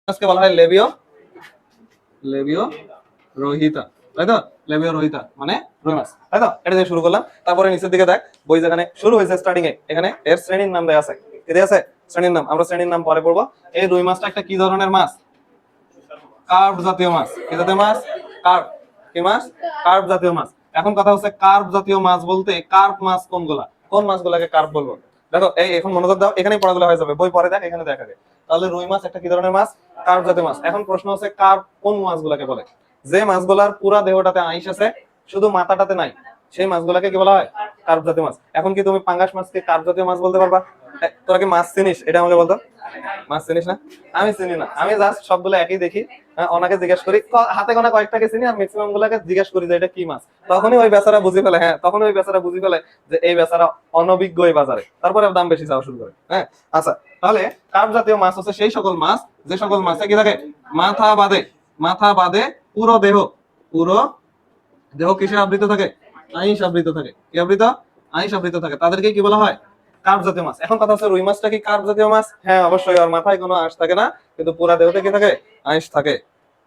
মাছকে বলা হয় লেবিও লেবিও রোহিতা, তাই তো? লেবিও রোহিতা মানে রুই মাছ, তাই তো? এটা দিয়ে শুরু করলাম। তারপরে নিচের দিকে দেখ, বই যেখানে শুরু হয়েছে স্টার্টিং এ, এখানে এর শ্রেণীর নাম দেয়া আছে। কি দেয়া আছে? শ্রেণীর নাম। আমরা শ্রেণীর নাম পরে পড়বো। এই রুই মাছটা একটা কি ধরনের মাছ? কার্প জাতীয় মাছ। কি জাতীয় মাছ? কার্প। কি মাছ? কার্প জাতীয় মাছ। এখন কথা হচ্ছে কার্প জাতীয় মাছ বলতে কার্প মাছ কোনগুলা, কোন মাছগুলাকে কার্প বলবো? দেখো এই এখন মনোযোগ দাও, এখানেই পড়াগুলো হয়ে যাবে, বই পরে দেখ, এখানে দেখ আগে। তাহলে রুই মাছ একটা কি ধরনের মাছ? কার্প জাতীয় মাছ। এখন প্রশ্ন হচ্ছে কার্প কোন মাছগুলাকে বলে? যে মাছগুলার পুরা দেহটাতে আইশ আছে, শুধু মাথাটাতে নাই, সেই মাছগুলাকে কি বলা হয়? কার্প জাতীয় মাছ। এখন কি তুমি পাঙ্গাস মাছকে কার্প জাতীয় মাছ বলতে পারবা? তোরা কি মাছ চিনিস? এটা আমাকে বলতো। মাছ চিনিস না? আমি চিনি না, আমি জাস্ট সবগুলো একই দেখি। ওনাকে জিজ্ঞেস করি, হাতে গোনা কয়েকটাকে চিনি, আর ম্যাক্সিমাম গুলাকে জিজ্ঞেস করি যে এটা কি মাছ। তখনই ওই বেচারা বুঝি ফেলে, তখনই ওই বেচারা বুঝি ফেলে যে এই বেচারা অনভিজ্ঞ এই বাজারে, তারপরে দাম বেশি চাওয়া শুরু করে। আচ্ছা, তাহলে কার্প জাতীয় মাছ হচ্ছে সেই সকল মাছ যে সকল মাছে কি থাকে? মাথা বাদে, মাথা বাদে পুরো দেহ, পুরো দেহ কিসে আবৃত থাকে? আইস আবৃত থাকে। কি আবৃত? আইস আবৃত থাকে। তাদেরকে কি বলা হয়? কার্প জাতীয় মাছ। এখন কথা হচ্ছে রুই মাছটা কি কার্প জাতীয় মাছ? হ্যাঁ অবশ্যই, ওর মাথায় কোনো আঁশ থাকে না, কিন্তু পুরা দেহতে কি থাকে? আঁশ থাকে।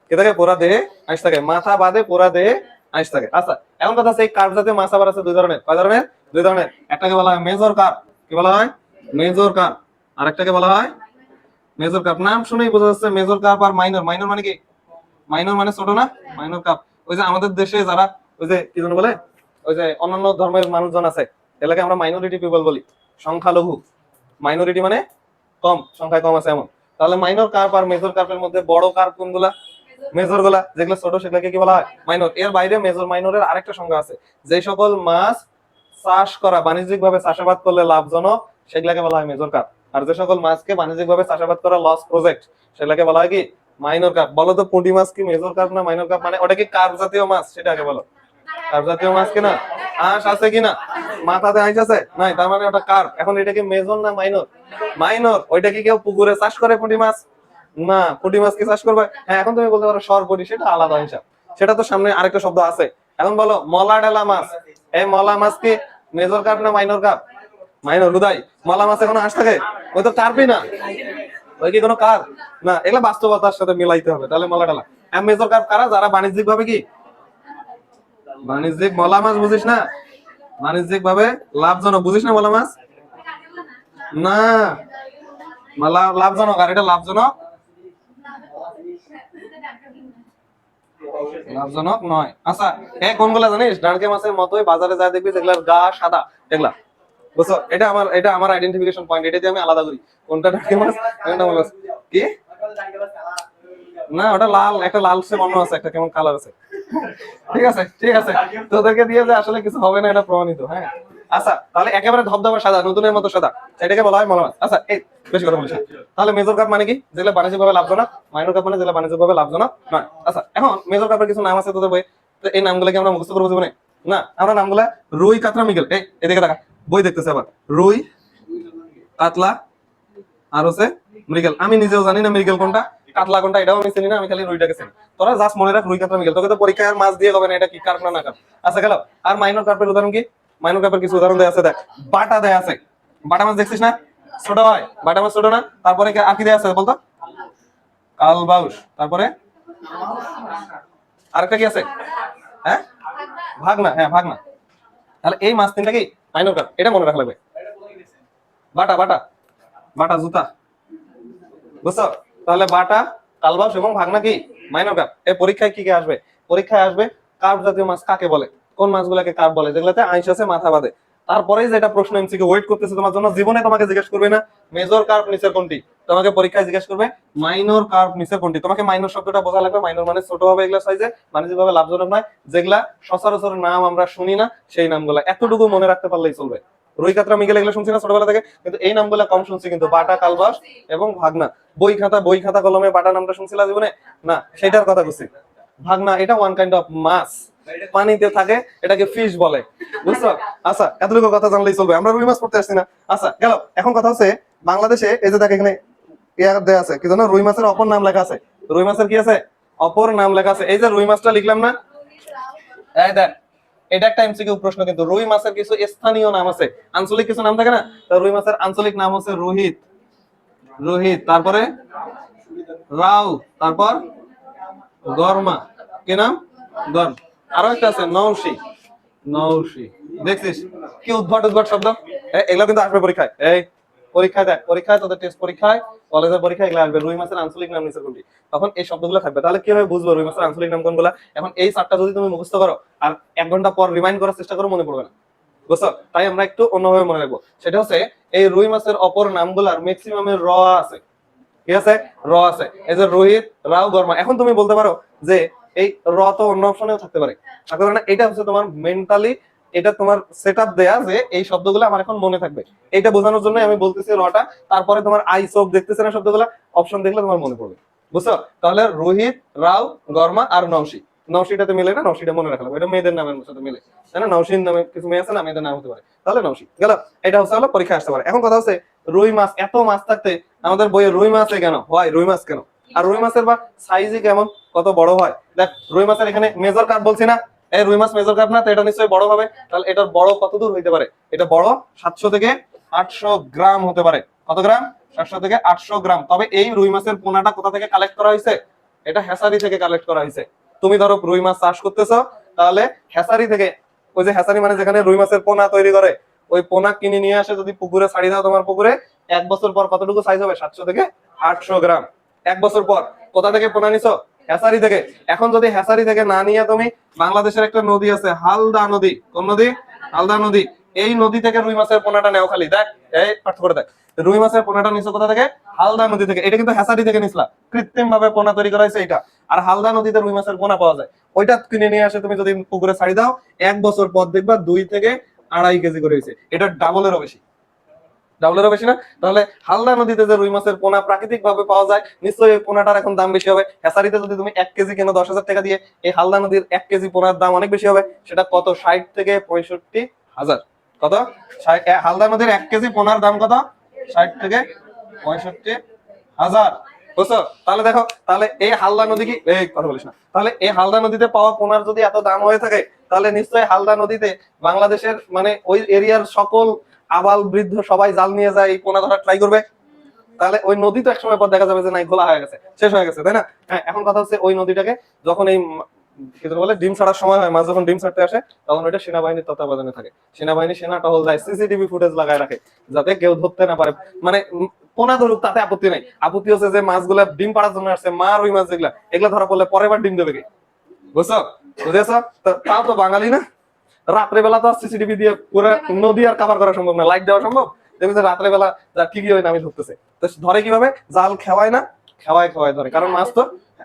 কি থাকে? পুরা দেহে আঁশ থাকে, মাথা বাদে পুরা দেহে আঁশ থাকে। আচ্ছা, এখন কথা হচ্ছে এই কার্প জাতীয় মাছ আবার আছে দুই ধরনের। কয় ধরনের? দুই ধরনের। একটাকে বলা হয় মেজর কার্প। কি বলা হয়? Major carp. আর একটাকে বলা হয় মেজর কার্প। নাম শুনেই বোঝা যাচ্ছে মেজর কার্প আর মাইনর। মাইনর মানে কি? মাইনর মানে ছোট না? Minor cup. ওই যে আমাদের দেশে যারা ওই যে কি যেন বলে, ওই যে অন্যান্য ধর্মের মানুষজন আছে, এলাকায় আমরা মাইনরিটি পিপল বলি, সংখ্যালঘু। মাইনরিটি মানে কম, সংখ্যায় কম আছে এমন। তাহলে মাইনর কার্প আর মেজর কার্পের মধ্যে বড় কার্প কোনগুলা? মেজর গুলা। যেগুলো ছোট সেগুলোকে কি বলা হয়? মাইনর। এর বাইরে মেজর মাইনরের আরেকটা সংজ্ঞা আছে। যে সকল মাছ চাষ করা, বাণিজ্যিক ভাবে চাষাবাদ করলে লাভজনক, সেগুলাকে বলা হয় মেজর কার্প। আর যে সকল মাছকে বাণিজ্যিক ভাবে চাষাবাদ করা লস প্রজেক্ট, সেগুলাকে বলা হয় কি? Minor carp. বলো তো পুঁটি মাছ কি মেজর কার্প না মাইনর কার্প? মানে ওটা কি কার্প জাতীয় মাছ সেটা আগে বলো। কার্প জাতীয় মাছ কিনা? আঁশ আছে কিনা? মাথাতে আঁশ আছে? নাই, তার মানে ওটা কার্প। এখন এটা কি মেজর না মাইনর? মাইনর। ওইটা কি কেউ পুকুরে চাষ করে পুঁটি মাছ? না, পুঁটি মাছ কি চাষ করবে? হ্যাঁ, এখন তুমি বলতে পারো সরপুঁটি, সেটা আলাদা হিসাব, সেটা তো সামনে আরেকটা শব্দ আছে। এখন বলো মলা ডেলা মাছ, এই মলা মাছ কি মেজর কার্প না মাইনর কার্প? মাইনর। হুদাই মলা মাছ এখন আঁশ থাকে? ওই তো কার্পই না। ওই কি কোনো কার্প না? এগুলো বাস্তবতার সাথে মিলাইতে হবে। তাহলে মলা ডালা মেজর কার্প কারা? যারা বাণিজ্যিক ভাবে কি বাণিজ্যিক, মলা মাছ বুঝিস না? বাণিজ্যিক ভাবে লাভজনক, বুঝিস না মলা মাছ? না, মালা লাভজনক, আর এটা লাভজনক, লাভজনক নয়। আচ্ছা, কোনগুলা জানিস? ডানকে মাছের মতোই বাজারে যা দেখবি যেগুলার গা সাদা, এগুলা বুঝছো? এটা আমার আইডেন্টিফিকেশন পয়েন্ট। এটা দিয়ে আমি আলাদা করি কোনটা ডানকে মাছ, কোনটা মাছ। কি না, ওটা লাল, একটা লাল সে বর্ণ আছে, একটা কেমন কালার আছে। ঠিক আছে, ঠিক আছে, তোদেরকে দিয়ে যে আসলে কিছু হবে না এটা প্রমাণিত। আচ্ছা, তাহলে একেবারে ধবধবা সাদা, নতুনের মতো সাদা, এটাকে বলা হয় মলা মাছ। আচ্ছা, এই বেশি কথা বলিস না। তাহলে মেজর কাপ মানে কি? যেগুলো বাণিজ্যিক ভাবে লাভজনক। মাইনর কাপ মানে যেগুলো বাণিজ্যিক ভাবে লাভজনক নয়। আচ্ছা, এখন মেজর কাপের কিছু নাম আছে তোদের বই, তো এই নামগুলো কি আমরা মুখস্থ করবো জীবনে? না, আমরা নামগুলা রুই, কাতলা, মৃগেল, এদিকে দেখা, বই দেখতেছে আবার। রুই, কাতলা, আর হচ্ছে মৃগেল। আমি নিজেও জানি না মৃগেল কোনটা, কাতলা কোনটা, এটাও আমি চিনি না। আমি খালি রুইটাকে চিনি। তোরা জাস্ট মনে রাখ রুই, কাতলা, মৃগেল। তোকে তো পরীক্ষায় আর মাছ দিয়ে হবে না এটা কি কার্প না কার্প। আচ্ছা গেল। আর মাইনর কার্পের উদাহরণ কি? মাইনর কার্পের কিছু উদাহরণ দেয়া আছে, দেখ। বাটা দেয়া আছে। বাটা মাছ দেখছিস না? ছোট হয়, বাটা মাছ ছোট না? তারপরে আর কি দেয়া আছে বলতো? কালবাউস। তারপরে আরেকটা কি আছে? হ্যাঁ, ভাগনা। হ্যাঁ, ভাগনা। তাহলে এই মাছ তিনটা কি মাইনর কার্প, এটা মনে রাখা লাগবে। বাটা, বাটা, বাটা জুতা, বুঝছো? তাহলে বাটা, কালবাউস এবং ভাগনা কি মাইনর কার্প। এই পরীক্ষায় কি কি আসবে? পরীক্ষায় আসবে কার্প জাতীয় মাছ কাকে বলে, কোন মাছগুলোকে কার্প বলে, যেগুলোতে আইস আছে মাথা বাদে। তারপরেই যেটা প্রশ্ন এমসিকিউ ওয়েট করতেছে তোমার জন্য, জীবনে তোমাকে জিজ্ঞেস করবে না মেজর কার্প নিচের কোনটি, তোমাকে পরীক্ষায় জিজ্ঞেস করবে মাইনর কার্প নিচের কোনটি। তোমাকে মাইনর শব্দটা বোঝা লাগবে। মাইনর মানে ছোট হবে, এগুলা সাইজে, বাণিজ্যিকভাবে লাভজনক নয়, যেগুলা সচরাচর নাম আমরা শুনি না, সেই নামগুলা এতটুকু মনে রাখতে পারলেই চলবে। রুই, কাতলা, মৃগেল এগুলো শুনছি না ছোটবেলা থেকে, কিন্তু এই নামগুলা কম শুনছি, কিন্তু বাটা, কালবাউস এবং ভাগনা। বই খাতা কলমে বাটা নামটা শুনছিলা জীবনে? না, সেটার কথা বলছি। ভাগনা এটা ওয়ান কাইন্ড অফ মাছ, পানিতে থাকে, এটাকে ফিশ বলে, বুঝছো? আচ্ছা, এতটুকু কথা জানলেই চলবে। আমরা রুই মাছ পড়তে আসছি না। আচ্ছা গেল। এখন কথা হচ্ছে বাংলাদেশে এই যে দেখ এখানে ইয়ার দেয়া আছে কি জানো? রুই মাছের অপর নাম লেখা আছে। রুই মাছের কি আছে? অপর নাম লেখা আছে। এই যে রুই মাছটা লিখলাম না, এই দেখ, এটা একটা এমসিকিউ প্রশ্ন। কিন্তু রুই মাছের কিছু স্থানীয় নাম আছে, আঞ্চলিক কিছু নাম থাকে না? তো রুই মাছের আঞ্চলিক নাম হচ্ছে রোহিত, রোহিত। তারপরে রাউ, তারপর গরমা, কি নাম? গরম। আরো একটা আছে নৌশি, নৌশি। দেখছিস কি উদ্ভট উদ্ভট শব্দ? এগুলো কিন্তু আসবে পরীক্ষায়। এই পরীক্ষায় দেখ, পরীক্ষায় তোদের টেস্ট পরীক্ষায়, কলেজের পরীক্ষায় এগুলো আসবে। রুই মাছের আঞ্চলিক নাম নিচে কোনটি? তখন এই শব্দগুলো থাকবে। তাহলে কিভাবে বুঝবো রুই মাছের আঞ্চলিক নাম কোনগুলা? এখন এই চারটা যদি তুমি মুখস্থ করো আর 1 ঘন্টা পর রিমাইন্ড করার চেষ্টা করো, মনে পড়বে না। বুঝছো? তাই আমরা একটু অন্যভাবে মনে রাখবো। সেটা হচ্ছে এই রুই মাছের অপর নামগুলার ম্যাক্সিমামের র আছে। ঠিক আছে, র আছে। এই যে রোহিত, রাও, গরমা। এখন তুমি বলতে পারো যে এই র তো অন্য অপশনেও থাকতে পারে, থাকতে পারে না? এটা হচ্ছে তোমার মেন্টালি, এটা তোমার সেট আপ দেয়া যে এই শব্দগুলো আমার এখন মনে থাকবে। এটা বোঝানোর জন্য আমি বলতেছি রটা। তারপরে তোমার আই চোখ দেখতেছে না শব্দগুলো, অপশন দেখলে তোমার মনে পড়বে। বুঝছো? তাহলে রোহিত, রাও, গরমা আর নওশি। নওশিটাতে মিলে না, নওশিটা মনে রাখলাম, এটা মেয়েদের নামের সাথে মিলে, তাই না? নওশিন নামে কিছু মেয়ে আছে না, মেয়েদের নাম হতে পারে, তাহলে নওশি গেল। এটা হচ্ছে হলো পরীক্ষা আসতে পারে। এখন কথা হচ্ছে রুই মাছ, এত মাছ থাকতে আমাদের বইয়ে রুই মাছে কেন হয়? রুই মাছ কেন? আর রুই মাছের বা সাইজই কেমন, কত বড় হয়? দেখ রুই মাছের এখানে মেজর কাপ বলছি না, এই রুই মাছ মেজর কাপ না, তো এটা নিশ্চয়ই বড় হবে। তাহলে এটার বড় কত দূর হইতে পারে? এটা বড় 700 থেকে 800 গ্রাম হতে পারে। কত গ্রাম? 700 থেকে 800 গ্রাম। তবে এই রুই মাছের পোনাটা কোথা থেকে কালেক্ট করা হয়েছে? এটা হ্যাসারি থেকে কালেক্ট করা হয়েছে। তুমি ধরো রুই মাছ চাষ করতেছো, তাহলে হ্যাসারি থেকে, ওই যে হ্যাসারি মানে যেখানে রুই মাছের পোনা তৈরি করে, ওই পোনা কিনে নিয়ে আসে যদি পুকুরে ছাড়ি দাও, তোমার পুকুরে 1 বছর পর কতটুকু সাইজ হবে? 700 থেকে 800 গ্রাম। 1 বছর পর। কোথা থেকে পোনা নিছো? হ্যাসারি থেকে। এখন যদি হ্যাসারি থেকে না নিয়ে তুমি, বাংলাদেশের একটা নদী আছে হালদা নদী, কোন নদী? হালদা নদী। এই নদী থেকে রুই মাছের পোনাটা নেও খালি, দেখ এই পাঠ করে দেখ। রুই মাছের পোনাটা নিছো কোথা থেকে? হালদা নদী থেকে। এটা কিন্তু হ্যাসারি থেকে নিছলা, কৃত্রিম ভাবে পোনা তৈরি করা হয়েছে এটা। আর হালদা নদীতে রুই মাছের পোনা পাওয়া যায়, ওইটা কিনে নিয়ে আসে তুমি যদি পুকুরে ছাড়ি দাও, 1 বছর পর দেখবা 2 থেকে 2.5 কেজি করে হয়েছে। এটা ডাবলেরও বেশি, ডাবলেরও বেশি না? তাহলে হালদা নদীতে যে রুই মাছের পোনা প্রাকৃতিক ভাবে পাওয়া যায়, নিশ্চয়ই এই পোনাটার এখন দাম বেশি হবে। হ্যাসারিতে যদি তুমি 1 কেজি কেনো 10,000 টাকা দিয়ে, এই হালদা নদীর 1 কেজি পোনার দাম অনেক বেশি হবে। সেটা কত? 60 থেকে 65,000। কত? হালদা নদীর 1 কেজি পোনার দাম কত? 60 থেকে 65,000। বুঝছো? তাহলে দেখো, তাহলে এই হালদা নদী কি, এই কথা বলিস না, তাহলে এই হালদা নদীতে পাওয়া পোনার যদি এত দাম হয়ে থাকে, তাহলে নিশ্চয়ই হালদা নদীতে বাংলাদেশের মানে ওই এরিয়ার সকল আবাল বৃদ্ধ সবাই জাল নিয়ে যায় এই পোনা ধরার ট্রাই করবে। তাহলে ওই নদী তো একসময় পর দেখা যাবে যে নাই, ঘোলা হয়ে গেছে, শেষ হয়ে গেছে, তাই না? হ্যাঁ, এখন কথা হচ্ছে ওই নদীটাকে যখন এই কি যেন বলে ডিম ছাড়ার সময় হয়, মাছ যখন ডিম ছাড়তে আসে, তখন ওইটা সেনাবাহিনীর তত্ত্বাবধানে থাকে। সেনাবাহিনী, সেনা টহল যায়, সিসিটিভি ফুটেজ লাগায় রাখে, যাতে কেউ ধরতে না পারে। মানে পোনা ধরুক, তাতে আপত্তি নাই। আপত্তি হচ্ছে যে মাছগুলা ডিম পাড়ার জন্য আসছে, মা রুই মাছ যেগুলা, এগুলা ধরা পড়লে পরের বার ডিম দেবে কে? বুঝছো? বুঝেছো? তাও তো বাঙালি না। রাত্রে বেলা তো সিসিটিভি দিয়ে পুরো নদী আর কাভার করা সম্ভব না, লাইট দেওয়া সম্ভব? দেখবে যে রাত্রে বেলা যা ঠিকই হয় নামি ধরতেছে। তো ধরে কিভাবে? জাল খেওয়ায় না, খেওয়ায় খেওয়ায় ধরে, কারণ মাছ তো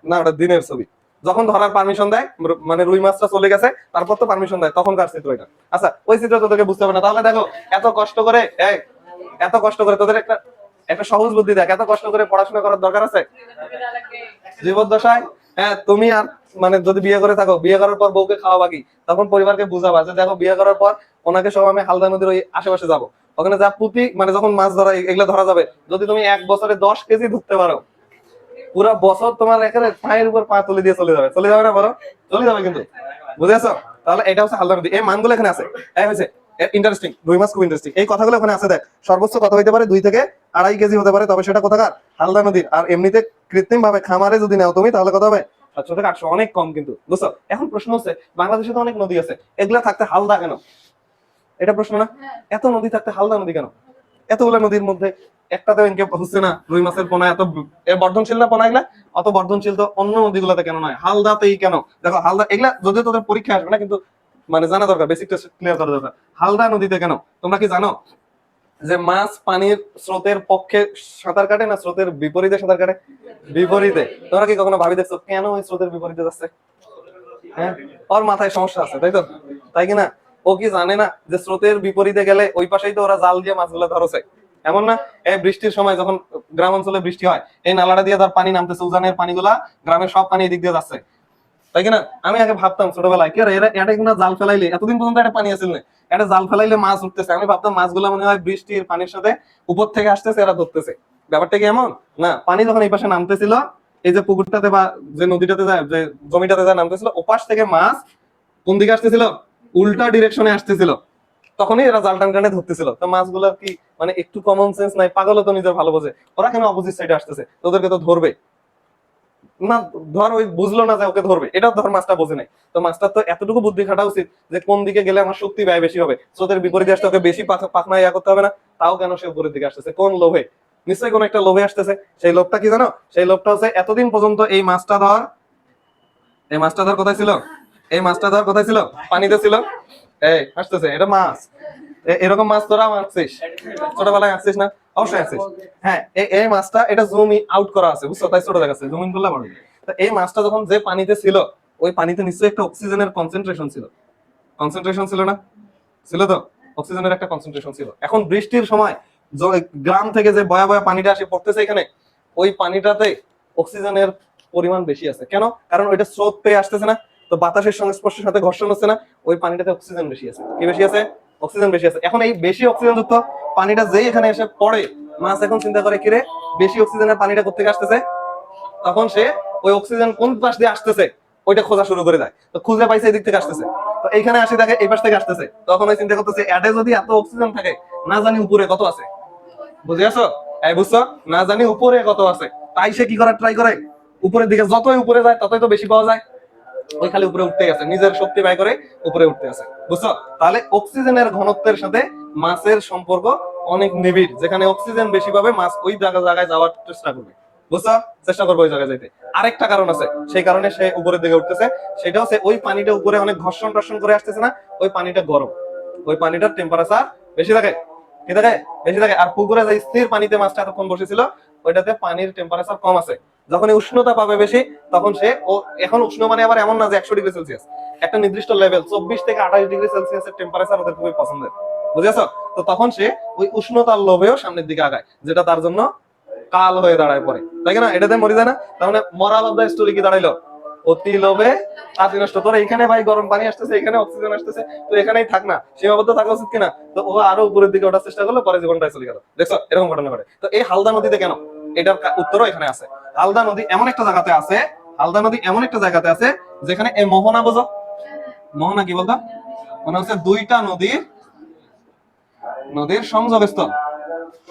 না, ওটা দিনের ছবি। যখন ধরার পারমিশন দেয়, মানে রুই মাছটা চলে গেছে, তারপর তো পারমিশন দেয়, তখনকার চিত্র এটা। আচ্ছা, ওই চিত্র তোদেরকে বুঝতে হবে না। তাহলে দেখো, এত কষ্ট করে এত কষ্ট করে তোদের একটা একটা সহজ বুদ্ধি দেখ, এত কষ্ট করে পড়াশোনা করার দরকার আছে জীবদ্দশায়? হ্যাঁ, তুমি আর মানে যদি বিয়ে করে থাকো, বিয়ে করার পর বউকে খাওয়া বাকি, তখন পরিবারকে বুঝাবা যে দেখো, বিয়ে করার পর ওনাকে সব আমি হালদা নদীর ওই আশেপাশে যাবো, ওখানে যা পুঁতি মানে যখন মাছ ধরা এগুলো ধরা যাবে, যদি তুমি 1 বছরে 10 কেজি ধরতে পারো, পুরো বছর তোমার একেবারে পায়ের উপর পা তুলে দিয়ে চলে যাবে। চলে যাবে না বলো? চলে যাবে কিন্তু। বুঝেছো? তাহলে এটা হচ্ছে হালদা নদী। এই মানগুলো এখানে আছে, এই হয়েছে ইন্টারেস্টিং। রুই মাছ খুব ইন্টারেস্টিং, এই কথাগুলো ওখানে আছে। দেখ, সর্বোচ্চ কত হইতে পারে? 2 থেকে 2.5 কেজি হতে পারে, তবে সেটা কোথাকার? হালদা নদীর। আর এমনিতে কৃত্রিম ভাবে খামারে যদি নাও তুমি, তাহলে কত হবে? 700 থেকে 800, অনেক কম কিন্তু। বুঝছো? এখন প্রশ্ন হচ্ছে, বাংলাদেশে তো অনেক নদী আছে, এগুলা থাকতে হালদা কেন? এটা প্রশ্ন না? এত নদী থাকতে হালদা নদী কেন? এতগুলো নদীর মধ্যে একটাতেও ইনকেপ হচ্ছে না রুই মাছের পোনা। এত বর্ধনশীল না পোনা এগুলা? অত বর্ধনশীল তো অন্য নদীগুলোতে কেন নয়, হালদাতেই কেন? দেখো, হালদা এগুলা যদিও তোদের পরীক্ষা আসবে না, কিন্তু মানে জানা দরকার, বেসিকটা ক্লিয়ার করা দরকার। হালদা নদীতে কেন? তোমরা কি জানো যে মাছ পানির স্রোতের পক্ষে সাঁতার কাটে না স্রোতের বিপরীতে সাঁতার কাটে? বিপরীতে। তোমরা কি কখনো ভাবি দেখছো কেন ওই স্রোতের বিপরীতে যাচ্ছে? হ্যাঁ, ওর মাথায় সমস্যা আছে, তাই তো? তাই কিনা? ও কি জানে না যে স্রোতের বিপরীতে গেলে ওই পাশেই তো ওরা জাল দিয়ে মাছগুলো ধরছে? এমন না? এই বৃষ্টির সময় যখন গ্রাম অঞ্চলে বৃষ্টি হয়, এই নালাটা দিয়ে ধর পানি নামতেছে, উজানের পানিগুলা গ্রামের সব পানি এদিক দিয়ে যাচ্ছে, তাই কিনা? আমি আগে ভাবতাম ছোটবেলায়, কি এরা এটা কিনা জাল ফেলাইলে, এতদিন পর্যন্ত একটা পানি আসছিল না, এটা জাল ফেলাইলে মাছ উঠতেছে, আমি ভাবতাম মাছগুলো মনে হয় বৃষ্টির পানির সাথে উপর থেকে আসতেছে, এরা ধরতেছে। ব্যাপারটা কি এমন? না, পানি যখন এই পাশে নামতেছিল, এই যে পুকুরটাতে বা যে নদীটাতে যায়, যে জমিটাতে যায় নামতেছিল, ওপাশ থেকে মাছ কোন দিকে আসতেছিল? উল্টা ডিরেকশনে আসতেছিল। তখনই এরা জাল টান টানে ধরতেছিল। তো মাছগুলো কি মানে একটু কমন সেন্স নাই? পাগল তো নিজের ভালো বোঝে, ওরা কেন অপোজিট সাইডে আসতেছে? তোদেরকে তো ধরবে। না ধর ওই বুঝলো না যে ওকে ধরবে, এটাও ধর মাছটা বোঝে নাই, তো মাছটার তো এতটুকু বুদ্ধি খাটা উচিত যে কোন দিকে গেলে আমার শক্তি ব্যয় বেশি হবে, স্রোতের বিপরীতে আসতে ওকে বেশি পাখনা ইয়া করতে হবে না, তাও কেন সে উপরের দিকে আসতেছে, কোন লোভে? নিশ্চয়ই কোন একটা লোভে আসতেছে। সেই লোভটা কি জানো? সেই লোভটা হচ্ছে এতদিন পর্যন্ত এই মাছটা ধর, এই মাছটা ধর কোথায় ছিল? এই মাছটা ধর কোথায় ছিল? পানিতে ছিল। এই আসতেছে, এটা মাছ। এরকম মাছ তোরা মারছিস, ছোটবেলায় আসছিস না? অবশ্যই আসছিস। হ্যাঁ, এই মাছটা এটা জুম আউট করা আছে, বুঝছো? তাই ছোট দেখাচ্ছে, জুম ইন করলে বড়। তো এই মাছটা যখন যে পানিতে ছিল, ওই পানিতে নিশ্চয়ই একটা অক্সিজেনের কনসেন্ট্রেশন ছিল। কনসেন্ট্রেশন ছিল না? ছিল তো, অক্সিজেনের একটা কনসেন্ট্রেশন ছিল। এখন বৃষ্টির সময় গ্রাম থেকে যে বয়া বয়া পানিটা আসে পড়তেছে এখানে, ওই পানিটাতে অক্সিজেনের পরিমাণ বেশি আছে। কেন? কারণ ওইটা স্রোত পেয়ে আসতেছে না, তো বাতাসের সংস্পর্শের সাথে ঘর্ষণ হচ্ছে না, ওই পানিটাতে অক্সিজেন বেশি আছে। কি বেশি আছে? অক্সিজেন বেশি আছে। এখন এই বেশি অক্সিজেন যুক্ত পানিটা যেই এখানে এসে পড়ে, মাছ এখন চিন্তা করে কিরে বেশি অক্সিজেনের পানিটা কোথেকে আসতেছে, তখন সে ওই অক্সিজেন কোন পাশ দিয়ে আসতেছে ওইটা খোঁজা শুরু করে দেয়। তো খুঁজে পাইছে এদিক থেকে আসতেছে, তো এইখানে আসি দেখে এই পাশ থেকে আসতেছে, তখন ওই চিন্তা করতেছে এডে যদি এত অক্সিজেন থাকে, না জানি উপরে কত আছে। বুঝে আসো? এই বুঝছো? না জানি উপরে কত আছে, তাই সে কি করার ট্রাই করে, উপরের দিকে যতই উপরে যায় ততই তো বেশি পাওয়া যায়, ওই খালি উপরে উঠতে গেছে, নিজের শক্তি ব্যয় করে উপরে উঠতে আছে। বুঝছো? তাহলে অক্সিজেনের ঘনত্বের সাথে মাছের সম্পর্ক অনেক নিবিড়। যেখানে অক্সিজেন বেশি পাবে মাছ ওই জায়গায় যাওয়ার চেষ্টা করবে। বুঝছো? চেষ্টা করবে ওই জায়গায় যাইতে। আরেকটা কারণ আছে, সেই কারণে সে উপরের দিকে উঠতেছে, সেটা হচ্ছে ওই পানিটা উপরে অনেক ঘর্ষণ টর্ষণ করে আসতেছে না, ওই পানিটা গরম, ওই পানিটার টেম্পারেচার বেশি থাকে। কি থাকে? বেশি থাকে। আর পুকুরে যে স্থির পানিতে মাছটা এতক্ষণ বসেছিল, ওইটাতে পানির টেম্পারেচার কম আছে। যখন উষ্ণতা পাবে বেশি, তখন সে এখন উষ্ণ মানে আবার এমন না যে 100 ডিগ্রি সেলসিয়াস, একটা নির্দিষ্ট লেভেল 24 থেকে 28 ডিগ্রি সেলসিয়াসের টেম্পারেচার ওদের খুবই পছন্দের। বুঝেছো? তো তখন সে ওই উষ্ণতার লোভেও সামনের দিকে আগায়, যেটা তার জন্য কাল হয়ে দাঁড়ায় পরে, তাই না? এটাতে মরে যায় না? তার মানে মরাল অফ দ্য স্টোরি কি দাঁড়াইলো? অতি লোভে তাঁতি নষ্ট। তোর এখানে ভাই গরম পানি আসতেছে, এখানে অক্সিজেন আসতেছে, তো এখানেই থাক না, সীমাবদ্ধ থাকা উচিত কিনা? তো ও আরো উপরের দিকে ওঠার চেষ্টা করলো, পরে জীবনটাই চলে গেল। দেখছো এরকম ঘটনা ঘটে। তো এই হালদা নদীতে কেন, এটার উত্তরও এখানে আছে। হালদা নদী এমন একটা জায়গাতে আছে, হালদা নদী এমন একটা জায়গাতে আছে যেখানে এই মোহনা, বোঝো? মোহনা কি বলতো? মানে হচ্ছে দুইটা নদীর নদীর সংযোগস্থল,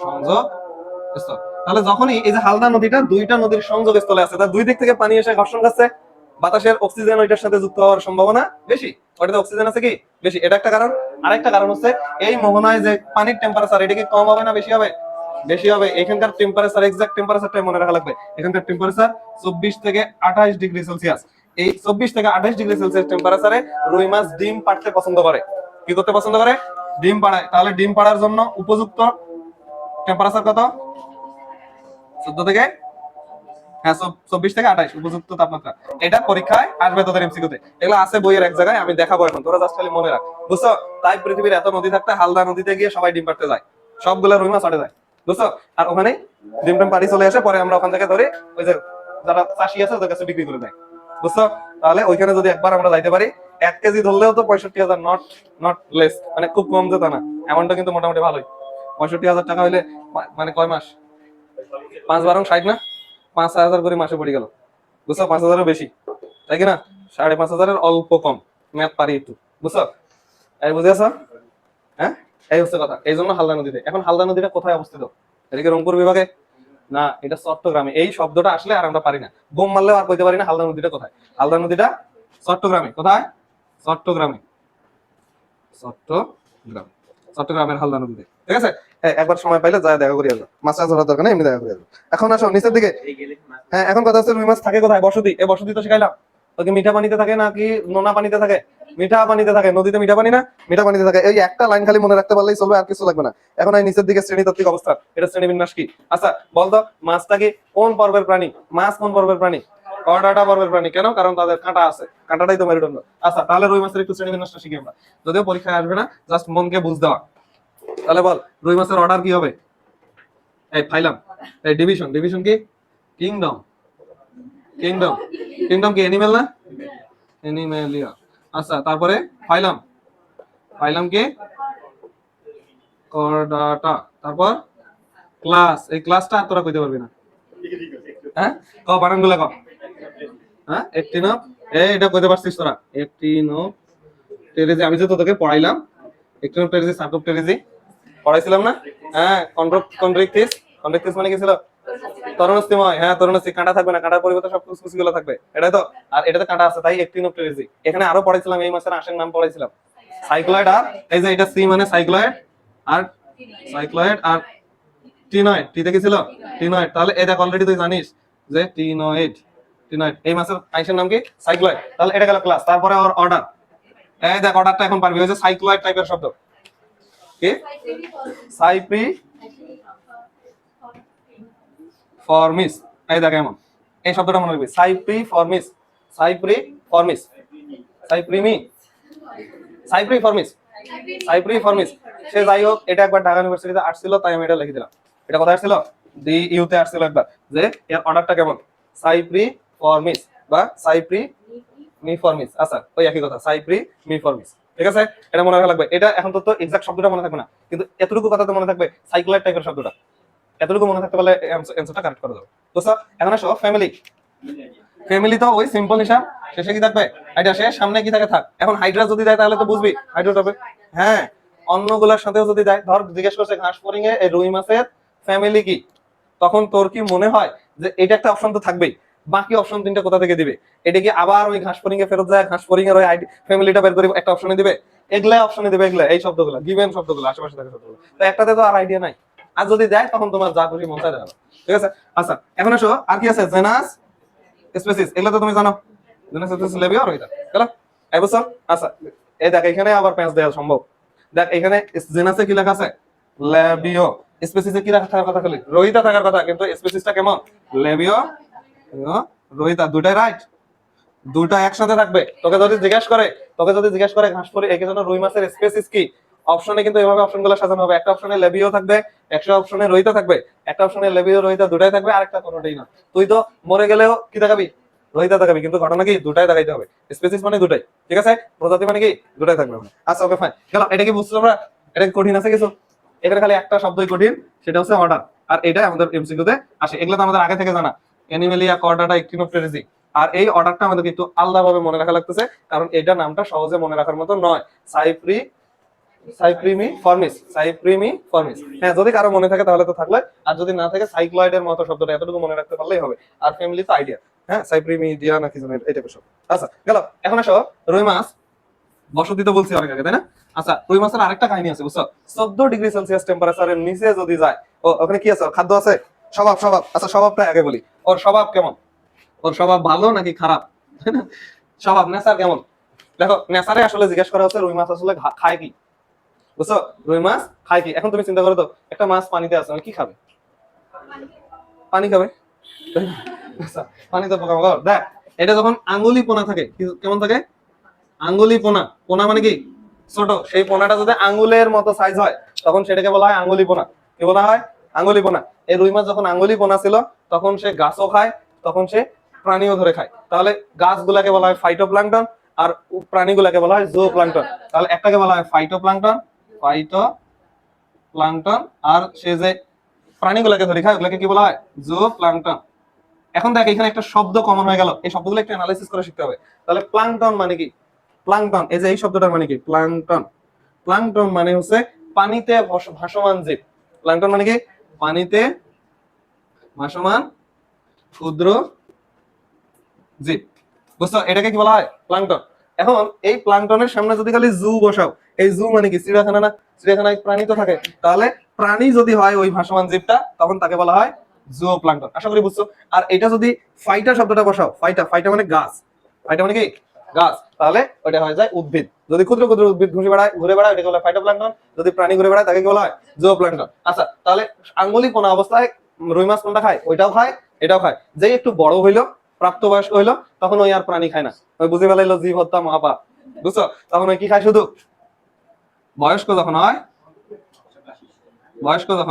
সংযোগস্থল। তাহলে যখনই এই যে হালদা নদীটা দুইটা নদীর সংযোগস্থলে আছে, তার দুই দিক থেকে পানি এসে ঘর্ষণ খাচ্ছে, বাতাসের অক্সিজেন ওইটার সাথে যুক্ত হওয়ার সম্ভাবনা বেশি, ওইটাতে অক্সিজেন আছে কি বেশি, এটা একটা কারণ। আরেকটা কারণ হচ্ছে এই মোহনায় যে পানির টেম্পারেচার, এটা কি কম হবে না বেশি হবে? বেশি হবে। এখানকার টেম্পারেচার, এক্সাক্ট টেম্পারেচারটা মনে রাখা লাগবে। এখানকার টেম্পারেচার 24 থেকে 28 ডিগ্রি সেলসিয়াস। এই 24 থেকে 28 ডিগ্রি সেলসিয়াস টেম্পারেচারে রুই মাছ ডিম পাড়তে পছন্দ করে। কি করতে পছন্দ করে? ডিম পাড়ায়। তাহলে ডিম পাড়ার জন্য উপযুক্ত টেম্পারেচার কত? 14 থেকে, হ্যাঁ 24 থেকে 28 উপযুক্ত তাপমাত্রা। এটা পরীক্ষায় আসবে তোদের এমসিকিউতে, এগুলো আছে বইয়ের এক জায়গায়, আমি দেখাবো এখন, তোরা জাস্ট খালি মনে রাখ। বুঝছো? তাই পৃথিবীর এত নদী থাকতে হালদা নদীতে গিয়ে সবাই ডিম পাড়তে যায়, সবগুলা রুই মাছ আটে যায়। বুঝছো? আর ওখানে ডিম টিম পাড়ি চলে আসে, পরে আমরা ওখান থেকে ধরে ওই যে যারা চাষি আছে ওদের কাছে বিক্রি করে দেয়। বুঝছো? তাহলে ওইখানে যদি একবার আমরা যাইতে পারি, 1 কেজি ধরলেও তো 65,000, নট নট লেস, মানে খুব কম যেত না, এমনটা কিন্তু মোটামুটি ভালোই। 65,000 টাকা হইলে মানে কয় মাস? 5 12 60 না, 5,000 করে মাসে পড়ে গেল। বুঝছো? 5,000-এর বেশি, তাই কিনা? 5,500-এর অল্প কম, ম্যাথ পারি একটু। বুঝছো? এই বুঝে আছো? হ্যাঁ, এই হচ্ছে কথা। এই জন্য হালদা নদীতে। এখন হালদা নদীটা কোথায় অবস্থিত? এটা কি রংপুর বিভাগে? না, এটা চট্টগ্রামে। এই শব্দটা আসলে আর আমরা পারি না, বোম মারলেও আর কইতে পারি না হালদা নদীটা কোথায়। হালদা নদীটা চট্টগ্রামে। কোথায়? চট্টগ্রামে। চট্টগ্রাম, চট্টগ্রামের হালদা নদীতে। ঠিক আছে? একবার সময় পাইলে যা দেখা করি আসবো, মাছ চাষ ধরার দরকার নেই, এমনি দেখা করি আসবো। এখন আসো নিচের দিকে। হ্যাঁ, এখন কথা হচ্ছে রুই মাছ থাকে কোথায়? বসতি। এই বসতি তো শিখাইলাম। ওকে মিঠা পানিতে থাকে নাকি নোনা পানিতে থাকে? মিঠা পানিতে থাকে। নদীতে মিঠা পানি না, মিঠা পানিতে থাকে। এই একটা লাইন খালি মনে রাখতে পারলেই চলবে, আর কিছু লাগবে না। এখন এই নিচের দিকে শ্রেণীতাত্ত্বিক অবস্থান, এটা শ্রেণীবিন্যাস কি? আচ্ছা বলতো, মাছটা কি কোন পর্বের প্রাণী? মাছ কোন পর্বের প্রাণী? করডাটা পর্বের প্রাণী। কেন? কারণ তাদের কাঁটা আছে, কাঁটাটাই তো মেরুদণ্ড। আচ্ছা তাহলে রুই মাছের একটু শ্রেণীবিন্যাসটা শিখি আমরা, যদিও পরীক্ষায় আসবে না, জাস্ট মনকে বুঝ দেওয়া। তাহলে বল রুই মাছের অর্ডার কি হবে? এই ফাইলাম, এই ডিভিশন, ডিভিশন কি? কিংডম, কিংডম, কিংডম কি অ্যানিমেল না? অ্যানিমেলিয়া। আচ্ছা তারপরে ফাইলাম, ফাইলাম কি? করডাটা। তারপর ক্লাস, এই ক্লাসটা তোরা কইতে পারবি না। হ্যাঁ, ক বানানগুলো ক। হ্যাঁ, একটিনো, এটা কইতে পারছিস তোরা? একটিনো টেরেজি, আমি যে তোদেরকে পড়াইলাম, একটিনো টেরেজি, সাবগ্রুপ টেরেজি পড়াইছিলাম না? হ্যাঁ, কন্ট্রিকটিস, কন্ট্রিকটিস মানে কি ছিল? তরুণস্থিময়, হ্যাঁ তরুণস্থি, কাঁটা থাকবে না, কাঁটার পরিবর্তে সব কুচকুচি গুলো থাকবে, এটাই তো। আর এটাতে কাঁটা আছে, তাই অ্যাক্টিনোপ্টেরিজি। এখানে আরো পড়াইছিলাম, এই মাসের আঁশের নাম পড়াইছিলাম সাইক্লয়েড। আর এই যে এটা সি মানে সাইক্লয়েড, আর সাইক্লয়েড আর টিনয়েড, টি দেখেছিল টিনয়েড। তাহলে এই দেখ অলরেডি তুই জানিস যে টিনয়েড, টিনয়েড এই মাসের আইসের নাম কি সাইক্লয়েড। তাহলে এটা গেল ক্লাস। তারপরে ওর অর্ডার, এই দেখ অর্ডারটা এখন পারবি, ওই যে সাইক্লয়েড টাইপের শব্দ কি সাইপ্রি ফর্মিস, এই দেখ এমন এই শব্দটা মনে রাখবি, সাইপ্রি ফর্মিস, সাইপ্রি ফর্মিস, সাইপ্রিমি, সাইপ্রি ফর্মিস, সাইপ্রি ফর্মিস। সে যাই হোক, এটা একবার ঢাকা ইউনিভার্সিটিতে আসছিল, তাই আমি এটা লিখে দিলাম। এটা কথা আসছিল ডি ইউতে আসছিল একবার, যে এর অর্ডারটা কেমন, সাইপ্রি ফর্মিস বা সাইপ্রি মিফর্মিস। আচ্ছা ওই একই কথা, সাইপ্রি মিফর্মিস। ঠিক আছে, এটা মনে রাখা লাগবে। এটা এখন তো এক্সাক্ট শব্দটা মনে থাকবে না, কিন্তু এতটুকু কথা তো মনে থাকবে, সাইক্লয়েড টাইপের শব্দটা এতটুকু মনে থাকতে পারলে অ্যানসারটা কারেক্ট করে দেবো। তো স্যার এখন আসো ফ্যামিলি। ফ্যামিলি তো ওই সিম্পল হিসাব, শেষে কি থাকবে হাইড্রা, শেষ সামনে কি থাকে থাক। এখন হাইড্রা যদি দেয় তাহলে তো বুঝবি হাইড্রোটপে। হ্যাঁ অন্যগুলোর সাথেও যদি দেয়, ধর জিজ্ঞেস করছে ঘাস ফড়িং এ এই রুই মাছের ফ্যামিলি কি, তখন তোর কি মনে হয় যে এটা একটা অপশন তো থাকবেই, বাকি অপশন তিনটা কোথা থেকে দিবে? এটা কি আবার ওই ঘাস ফড়িং এ ফেরত যায়, ঘাস ফড়িং এর ওই ফ্যামিলিটা বের করে একটা অপশনে দিবে? এগুলা অপশনে দিবে, এগুলা এই শব্দগুলো গিভেন শব্দগুলো, আশেপাশে থাকা শব্দগুলো। তো একটাতে তো আর আইডিয়া নাই। আর যদি দেয় তখন তোমার যা খুশি মন চায় দেখাবে। ঠিক আছে, আচ্ছা এখন আসো আর কি আছে, জেনাস স্পেসিস, এগুলো তো তুমি জানো, জেনাস স্পেসিস লেবিও আর এটা গেল এই বছর। আচ্ছা এই দেখ এখানে আবার প্যাঁচ দেওয়া সম্ভব। দেখ এখানে জেনাসে কি লেখা আছে, লেবিও। স্পেসিসে কি থাকার কথা, খালি রোহিতা থাকার কথা, কিন্তু স্পেসিসটা কেমন, লেবিও রোহিতা, দুটাই রাইট, দুটা একসাথে থাকবে। তোকে যদি জিজ্ঞেস করে ঘাস ফড়িং একে জন্য রুই মাছের স্পেসিস কি, অপশনে কিন্তু এভাবে অপশনগুলো সাজানো হবে, একটা অপশনে লেবিও থাকবে, একটা অপশনে রোহিতা থাকবে, একটা অপশনে লেবিও রোহিতা দুটাই থাকবে, আরেকটা কোনোটাই না। তুই তো মরে গেলেও কি দেখাবি, রোহিতা দেখাবি, কিন্তু ঘটনা কি দুটাই দেখাইতে হবে। স্পেসিস মানে দুটাই, ঠিক আছে, প্রজাতি মানে কি দুটাই থাকবে। আচ্ছা ওকে ফাইন, গেল। এটা কি বুঝছো আমরা, এটা কি কঠিন আছে কিছু? এখানে খালি একটা শব্দই কঠিন, সেটা হচ্ছে অর্ডার। আর এটা আমাদের এমসিকিউ তে আসে, এগুলো তো আমাদের আগে থেকে জানা, অ্যানিমেলিয়া কর্ডাটা এক্টিনোপ্টেরিজি। আর এই অর্ডারটা আমাদেরকে একটু আলাদাভাবে মনে রাখা লাগতেছে, কারণ এটা নামটা সহজে মনে রাখার মতো নয়। সাইপ্রিমি ফর্মিস, সাইপ্রিমি ফর্মিস। হ্যাঁ যদি কারো মনে থাকে তাহলে তো থাকলে, আর যদি না থাকে সাইক্লয়েডের মতো শব্দটা এতটুকু মনে রাখতে পারলেই হবে। আর ফ্যামিলি তো আইডিয়া, হ্যাঁ সাইপ্রিমি ডিয়া না কি জানেন এই টাইপের সব। আচ্ছা গেল। এখন আসো রুই মাছ বসতি তো বলছি অনেক আগে, তাই না? আচ্ছা রুই মাছের আরেকটা কাহিনী আছে বুঝছো, 14°C টেম্পারেচারের নিচে যদি যায়, ওখানে কি আছে, খাদ্য আছে, স্বভাব। আচ্ছা স্বভাবটা আগে বলি, ওর স্বভাব কেমন, ওর স্বভাব ভালো নাকি খারাপ, স্বভাব নেচার কেমন? দেখো নেচারে আসলে জিজ্ঞেস করা হচ্ছে রুই মাছ আসলে খায় কি, বুঝছো, রুই মাছ খায় কি। এখন তুমি চিন্তা করো তো, একটা মাছ পানিতে আছে, কি খাবে, পানি খাবে। আচ্ছা, পানি তো পোকামাকড়। দেখ এটা যখন আঙ্গুলি পোনা থাকে, কেমন থাকে, আঙ্গুলি পোনা, পোনা মানে কি ছোট, সেই পোনাটা যদি আঙ্গুলের মতো সাইজ হয় তখন সেটাকে বলা হয় আঙ্গুলি পোনা। কি বলা হয়, আঙ্গুলি পোনা। এই রুই মাছ যখন আঙ্গুলি পোনা ছিল তখন সে গাছও খায়, তখন সে প্রাণীও ধরে খায়। তাহলে গাছগুলাকে বলা হয় ফাইটোপ্ল্যাঙ্কটন, আর প্রাণীগুলাকে বলা হয় জুওপ্ল্যাঙ্কটন। তাহলে একটাকে বলা হয় ফাইটোপ্ল্যাঙ্কটন, ফাইটোপ্ল্যাঙ্কটন, আর সে যে প্রাণীগুলাকে ধরে খায় ওগুলাকে কি বলা হয়, জুওপ্ল্যাঙ্কটন। এখন দেখ এখানে একটা শব্দ কমন হয়ে গেল, এই শব্দগুলো একটু অ্যানালাইসিস করে শিখতে হবে। তাহলে প্লাঙ্কটন মানে কি, প্লাঙ্কটন, এই যে এই শব্দটার মানে কি, প্লাঙ্কটন। প্লাঙ্কটন মানে হচ্ছে পানিতে ভাসমান জীব। প্লাঙ্কটন মানে কি, পানিতে ভাসমান ক্ষুদ্র জীব, বুঝছো, এটাকে কি বলা হয়, প্লাঙ্কটন। এখন এই প্লাঙ্কটনের সামনে যদি খালি জু বসাও, এই জু মানে কি, চিড়িয়াখানা না, চিড়িয়াখানায় প্রাণী তো থাকে, তাহলে প্রাণী যদি হয় ওই ভাসমান জীবটা, তখন তাকে বলা হয় জুও প্লাঙ্কটন। আশা করি বুঝছো। আর এটা যদি ফাইটা শব্দটা বসাও, ফাইটা মানে গাছ, ফাইটা মানে কি গাছ, তাহলে ওটা হয়ে যায় উদ্ভিদ। যদি ক্ষুদ্র উদ্ভিদ ঘুরে বেড়ায় এটাকে বলা হয় ফাইটোপ্ল্যাঙ্কটন, যদি প্রাণী ঘুরে বেড়ায় তাকে কি বলা হয়, জুওপ্ল্যাঙ্কটন। আচ্ছা তাহলে আঙ্গুলি পোনা অবস্থায় রুই মাছ কোনটা খায়, ওইটাও খায় এটাও খায়। যেই একটু বড় হইলো, প্রাপ্তবয়স্ক হইলো, তখন ওই আর প্রাণী খায় না, ওই বুঝে ফেলাইলো জীব হত্যা মহাপাপ, বুঝছো, তখন ওই কি খায়, শুধু বয়স্ক যখন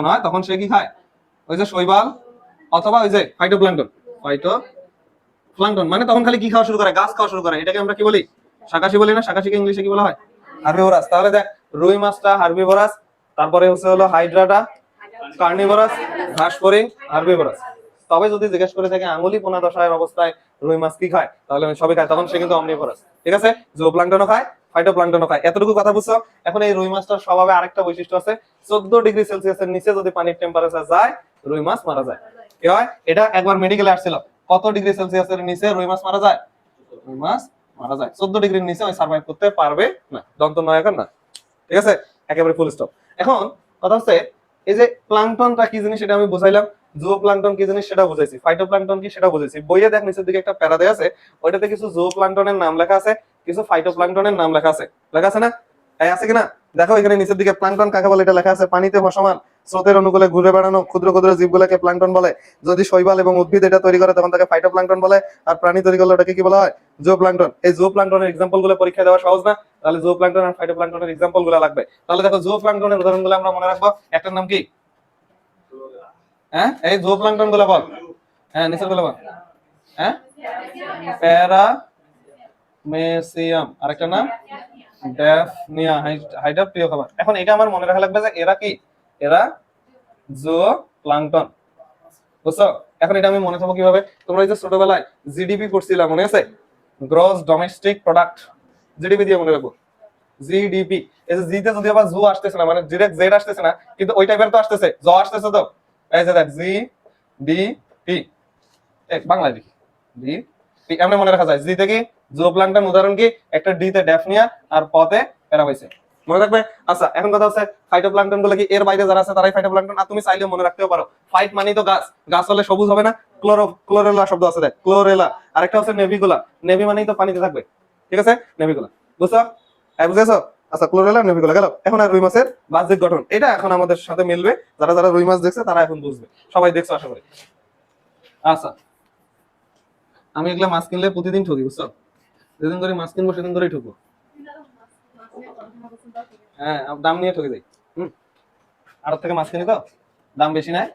হয় তখন সে কি খায়, ওই যে শৈবাল অথবা ওই যে ফাইটোপ্ল্যাঙ্কটন। ফাইটোপ্ল্যাঙ্কটন মানে তখন খালি কি খাওয়া শুরু করে, গাছ খাওয়া শুরু করে। এটাকে আমরা কি বলি, শাকাশি বলি না, শাকাশিকে ইংলিশে কি বলা হয়, হার্বিভোরাস। তাহলে দেখ রুই মাছটা হার্বিভোরাস, তারপরে হচ্ছে হলো হাইড্রাটা কার্নিভোরাস, ঘাস ফড়িং হার্বিভোরাস। তবে যদি জিজ্ঞেস করে থাকে আঙ্গুলি পোনা দশার অবস্থায় রুই মাছ কি খায়, তাহলে সবই খায়, তখন সে কিন্তু অমনিভোরাস। ঠিক আছে, জুওপ্ল্যাঙ্কটনও খায়, ফাইটোপ্ল্যাঙ্কটনও খায়, এতটুকু কথা বুঝছো। এখন এই রুই মাছটার স্বভাবে আরেকটা বৈশিষ্ট্য আছে, 14°C এর নিচে যদি পানির টেম্পারেচার যায় রুই মাছ মারা যায়। কি হয়, এটা একবার মেডিকেলে আসছিল, কত ডিগ্রি সেলসিয়াসের নিচে রুই মাছ মারা যায়? রুই মাছ মারা যায় 14 ডিগ্রির নিচে ওই সার্ভাইভ করতে পারবে না, দন্ত নয়াকার না। ঠিক আছে, একেবারে ফুল স্টপ। এখন কথা হচ্ছে এই যে প্লাঙ্কটনটা কি জিনিস সেটা আমি বুঝাইলাম, জুও প্লাঙ্কটন কি জিনিস সেটা বুঝাইছি, ফাইটোপ্লাঙ্কটন কি সেটা বুঝাইছি। বইয়ে দেখ নিচের দিকে একটা প্যারা দেয়া আছে, ওইটাতে কিছু জুও প্লাঙ্কটনের নাম লেখা আছে, কিছু ফাইটোপ্লাঙ্কটনের নাম লেখা আছে, লেখা আছে না? এই আছে কিনা দেখো, এখানে নিচের দিকে প্লাঙ্কটন কাকে বলে এটা লেখা আছে, পানিতে ভাসমান স্রোতের অনুকূলে ঘুরে বেড়ানো ক্ষুদ্র ক্ষুদ্র জীবগুলোকে প্লাঙ্কটন বলে। যদি শৈবাল এবং উদ্ভিদ এটা তৈরি করে তখন তাকে ফাইটোপ্লাঙ্কটন বলে, আর প্রাণী তৈরি করলে ওটাকে কি বলা হয়? জুওপ্লাঙ্কটন। এই জুওপ্লাঙ্কটনের এক্সাম্পল গুলো পরীক্ষা দেওয়া সহজ না, তাহলে জুওপ্লাঙ্কটন আর ফাইটোপ্লাঙ্কটনের এক্সাম্পল গুলো লাগবে। তাহলে দেখো জুওপ্লাঙ্কটনের উদাহরণগুলো আমরা মনে রাখবো। একটার নাম কি? হ্যাঁ, এই জুওপ্লাঙ্কটন গুলো বল। হ্যাঁ, নিচের গুলো বল। হ্যাঁ, প্যারামেসিয়াম, আরেকটা নাম ড্যাফনিয়া, হাইডার প্রিয় খাবার। এখন এটা আমার মনে রাখা লাগবে যে এরা কি, এরা জুওপ্লাঙ্কটন, বুঝছো? এখন এটা আমি মনে থাকবো কিভাবে? তোমরা এই যে ছোটবেলায় জিডিপি পড়ছিলাম, মনে আছে? গ্রস ডোমেস্টিক প্রোডাক্ট, জিডিপি দিয়ে মনে রাখবো, জিডিপি। এই যে জিতে যদি আবার জু আসতেছে না, মানে ডিরেক্ট জেড আসতেছে না, কিন্তু ওই টাইপের তো আসতেছে, জ আসতেছে তো। এই যে দেখ জি ডি পি, বাংলায় দেখি ডি পি, এমনি মনে রাখা যায়। জি তে কি জুওপ্লাঙ্কটন, উদাহরণ কি? একটা ডি তে ড্যাফনিয়া আর প তে প্যারামাইসিয়াম, মনে রাখবে। আচ্ছা, এখন কথা হচ্ছে ফাইটোপ্লাঙ্কটন গুলো কি এর বাইরে যারা আছে তারাই ফাইটোপ্লাঙ্কটন, আর তুমি চাইলেও মনে রাখতেও পারো। ফাইট মানে তো গাছ, গাছ হলে সবুজ হবে না, ক্লোরেলা শব্দ আছে দেখ, ক্লোরেলা। আরেকটা হচ্ছে নেভিগুলা, নেভি মানেই তো পানিতে থাকবে, ঠিক আছে, নেভিগুলা, বুঝছো? বুঝেছো? আচ্ছা, ক্লোরেলা নেভিগুলা গেল। এখন আর রুই মাছের বাহ্যিক গঠন, এটা এখন আমাদের সাথে মিলবে, যারা যারা রুই মাছ দেখছে তারা এখন বুঝবে, সবাই দেখছো আশা করি। আচ্ছা, আমি এগুলা মাছ কিনলে প্রতিদিন ঠকি, বুঝছো? যেদিন করে মাছ কিনবো সেদিন করেই ঠকবো। হ্যাঁ, দাম নিয়ে ঠকে যাই। আড়ত থেকে মাছ কিনি তো দাম বেশি নেয়,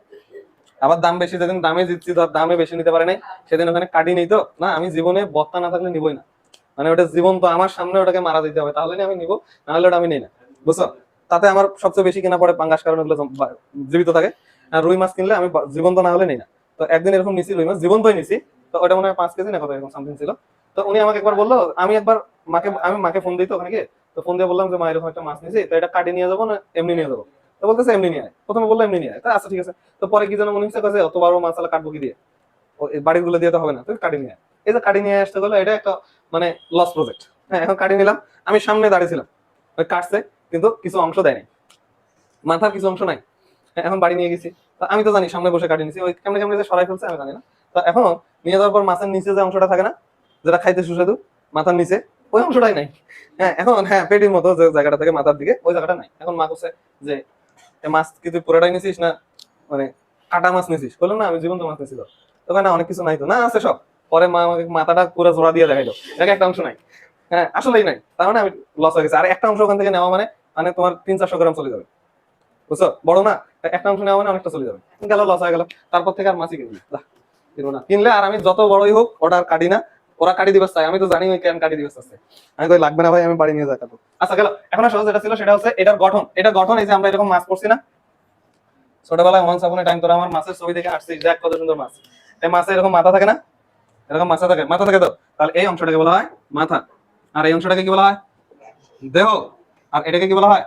আবার দাম বেশি, যেদিন দামে জিতছি ধর দামে বেশি নিতে পারে নাই, সেদিন ওখানে কাটি নেই তো না। আমি জীবনে বত্তা না থাকলে নিবই না, মানে ওটা জীবন তো আমার সামনে, ওটাকে মারা দিতে হবে তাহলে আমি নিবো, না হলে ওটা আমি নেই না, বুঝছো? তাতে আমার সবচেয়ে বেশি কেনা পড়ে পাঙ্গাস, কারণ ওগুলো জীবিত থাকে। আর রুই মাছ কিনলে আমি জীবন্ত না হলে নেই না। তো একদিন এরকম নিছি রুই মাছ, জীবন্তই নিছি, তো ওটা মনে হয় 5 কেজি না কত এরকম সামথিং ছিল। তো উনি আমাকে একবার বললো, আমি একবার মাকে ফোন দিই তো ওখানে গিয়ে, তো ফোন দিয়ে বললাম যে মা এরকম একটা মাছ নিয়েছি, তো এটা কাটি নিয়ে যাবো না এমনি নিয়ে যাবো? তো বলতেছে এমনি নিয়ে আয়। প্রথমে বললো এমনি নিয়ে আয়, তা আচ্ছা ঠিক আছে। তো পরে কি যেন মনে হচ্ছে কাছে অত বড় মাছ কাটবো কি দিয়ে, বাড়ির গুলো দিয়ে তো হবে না, তুই কাটি নিয়ে আয়। এই যে কাটি নিয়ে আসতে গেলো, এটা একটা মানে লস প্রজেক্ট। হ্যাঁ, এখন কাটি নিলাম, আমি সামনে দাঁড়িয়েছিলাম, ওই কাটছে কিন্তু কিছু অংশ দেয়নি, মাথার কিছু অংশ নাই। হ্যাঁ, এখন বাড়ি নিয়ে গেছি, আমি তো জানি সামনে বসে কাটি নিছি, ওই কেমনে কেমনে যে সরাই ফেলছে আমি জানি না। তো এখন নিয়ে যাওয়ার পর মাছের নিচে যে অংশটা থাকে না, যেটা খাইতে সুস্বাদু, মাথার নিচে ওই অংশটাই নাই। হ্যাঁ, এখন হ্যাঁ পেটির মতো যে জায়গাটা থেকে মাথার দিকে, ওই জায়গাটা নাই। এখন মা বলছে যে মাছ কি তুই পুরোটাই নিছিস না মানে কাটা মাছ নিছিস? বললাম না, আমি জীবন্ত মাছ নিছি। তো ওখানে অনেক কিছু নাই তো, না আছে সব। পরে মা আমাকে মাথাটা পুরো জোড়া দিয়ে দেখাইলো, দেখ একটা অংশ নাই। হ্যাঁ, আসলেই নাই, তার মানে আমি লস হয়ে গেছে। আর একটা অংশ ওখান থেকে নেওয়া মানে মানে তোমার 300-400 গ্রাম চলে যাবে, বুঝছো? বড় না, একটা অংশ নেওয়া মানে অনেকটা চলে যাবে, গেল লস হয়ে গেল। তারপর থেকে আর মাছই কিনবো না, কিনলে আর আমি যত বড়ই হোক ওটা আর কাটি না। ওরা কাটি দিবে চাই, আমি তো জানি ওই কেন কাটি দিবে চাচ্ছে, আমি কই লাগবে না ভাই, আমি বাড়ি নিয়ে যাই কাটবো। আচ্ছা গেল। এখন সহজ যেটা ছিল সেটা হচ্ছে এটার গঠন। এটার গঠন এই যে আমরা এরকম মাছ পড়ছি না ছোটবেলায়, ওয়ান্স আপন এ টাইম, তোরা আমার মাছের ছবি দেখে আসছিস, দেখ কত সুন্দর মাছ। এই মাছে এরকম মাথা থাকে না, এরকম মাথা থাকে, মাথা থাকে তো, তাহলে এই অংশটাকে বলা হয় মাথা। আর এই অংশটাকে কি বলা হয়? দেহ। আর এটাকে কি বলা হয়?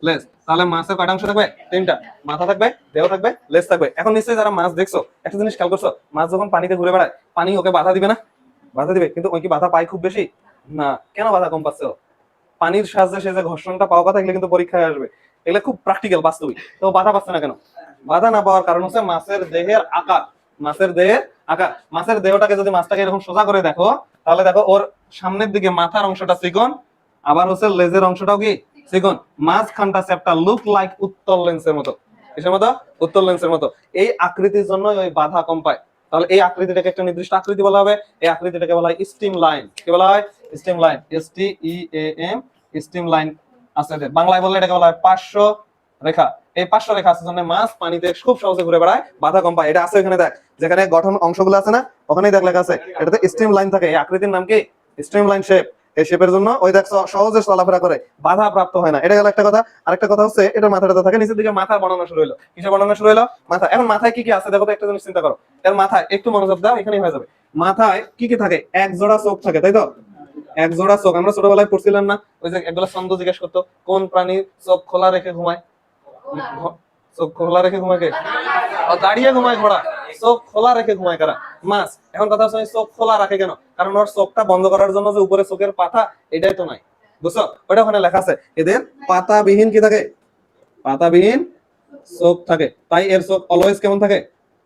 লেজ। তাহলে মাছের কয়টা অংশ থাকবে? 3টা, মাথা থাকবে, দেহ থাকবে, লেজ থাকবে। এখন নিশ্চয়ই যারা মাছ দেখছো একটা জিনিস খেয়াল করছো, মাছ যখন পানিতে ঘুরে বেড়ায় পানি ওকে বাধা দিবে না? বাধা দিবে, কিন্তু ওই কি বাধা পায় খুব বেশি? না। কেন বাধা কম পাচ্ছে ও? পানির সাহায্যে সে যে ঘর্ষণটা পাওয়া কথা, এগুলো কিন্তু পরীক্ষায় আসবে, এগুলো খুব প্র্যাকটিক্যাল বাস্তবিক। তো বাধা পাচ্ছে না কেন? বাধা না পাওয়ার কারণ হচ্ছে মাছের দেহের আকার। মাছের দেহের আকার, মাছের দেহটাকে যদি মাছটাকে এরকম সোজা করে দেখো, তাহলে দেখো ওর সামনের দিকে মাথার অংশটা চিকন, আবার হচ্ছে লেজের অংশটাও কি চিকন, মাঝখানটা চ্যাপ্টা, লুক লাইক উত্তল লেন্সের মতো। কিসের মতো? উত্তল লেন্সের মতো। এই আকৃতির জন্য ওই বাধা কম পায়। তাহলে এই আকৃতিটাকে একটা নির্দিষ্ট আকৃতি বলা হবে, এই আকৃতিটাকে বলা হয় স্টিম লাইন। কি বলা হয়? Steam line, STEAM, steam line আছে। বাংলায় বললে এটাকে বলা হয় পার্শ্ব রেখা। এই পার্শ্ব রেখা আছে জন্য মাছ পানিতে খুব সহজে ঘুরে বেড়ায়, বাধা কম পায়। এটা আছে এখানে দেখ, যেখানে গঠন অংশগুলো আছে না, ওখানেই দেখ লেখা আছে এটাতে স্টিম লাইন থাকে। এই আকৃতির নাম কি? Steam line shape. এই শেপের জন্য ওই দেখ সহজে চলাফেরা করে, বাধা প্রাপ্ত হয় না। এটা গেল একটা কথা। আরেকটা কথা হচ্ছে এটা মাথাটা থাকে, নিচের দিকে মাথার বর্ণনা শুরু হলো। কিসের বর্ণনা শুরু হলো? মাথা। এখন মাথায় কি কি আছে দেখো তো, একটা জিনিস চিন্তা করো। এর মাথায় একটু মনোযোগ দাও, এখানেই হয়ে যাবে। মাথায় কি কি থাকে? এক জোড়া চোখ থাকে, তাই তো? এক জোড়া চোখ। আমরা ছোটবেলায় পড়ছিলাম না, ওই যে একগুলা ছন্দ জিজ্ঞেস করতো, কোন প্রাণী চোখ খোলা রেখে ঘুমায়? চোখ খোলা রেখে ঘুমায় কে? দাঁড়িয়ে ঘুমায় ঘোড়া। চোখ খোলা রেখে ঘুমায় কারা? মাছ। এখন কথা হচ্ছে চোখ খোলা রাখে কেন? কারণ ওর চোখটা বন্ধ করার জন্য যে উপরে চোখের পাতা, এটাই তো নাই, বুঝছো? ওটা ওখানে লেখা আছে, এদের পাতাবিহীন কি থাকে? পাতাবিহীন চোখ থাকে, তাই এর চোখ অলওয়েজ কেমন থাকে?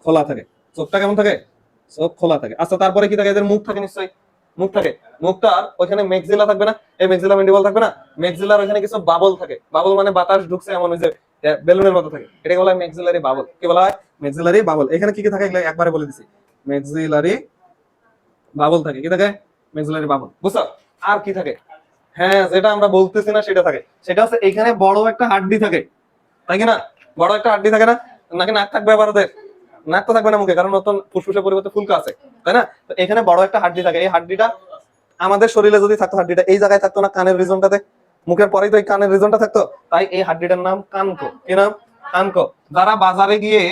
খোলা থাকে। চোখটা কেমন থাকে? চোখ খোলা থাকে। আচ্ছা, তারপরে কি থাকে? এদের মুখ থাকে নিশ্চয়ই, মুখ থাকে। মুখটার ওইখানে মেক্সিলা থাকবে না? এই মেক্সিলা ম্যান্ডিবল থাকবে না? মেক্সিলার ওইখানে কিছু বাবল থাকে। বাবল মানে বাতাস ঢুকছে এমন, ওই যে বেলুনের মতো থাকে, এটাকে বলা হয় মেক্সিলারি বাবল। কি বলা হয়? মেক্সিলারি বাবল। এখানে কি কি থাকে এগুলো একবারে বলে দিছি। মেক্সিলারি বাবল থাকে। কি থাকে? মেক্সিলারি বাবল। বুঝছো? আর কি থাকে? হ্যাঁ, যেটা আমরা বলতেছি না সেটা থাকে। সেটা হচ্ছে এখানে বড় একটা হাড্ডি থাকে, তাই কি না? বড় একটা হাড্ডি থাকে না? নাকি নাক থাকবে আবার ওদের? নাক তো থাকবে না মুখে, কারণ নতুন ফুসফুসের পরিবর্তে ফুলকা আছে, তাই না? তো এখানে বড় একটা হাড্ডি থাকে। এই হাড্ডিটা আমাদের শরীরে যদি থাকতো, হাড্ডিটা এই জায়গায় থাকতো না, কানের রিজনটাতে। মুখের পরেই তো এই কানের রিজনটা থাকতো, তাই এই হাড্ডিটার নাম কানকো। কি নাম? কানকো। যারা বাজারে গিয়ে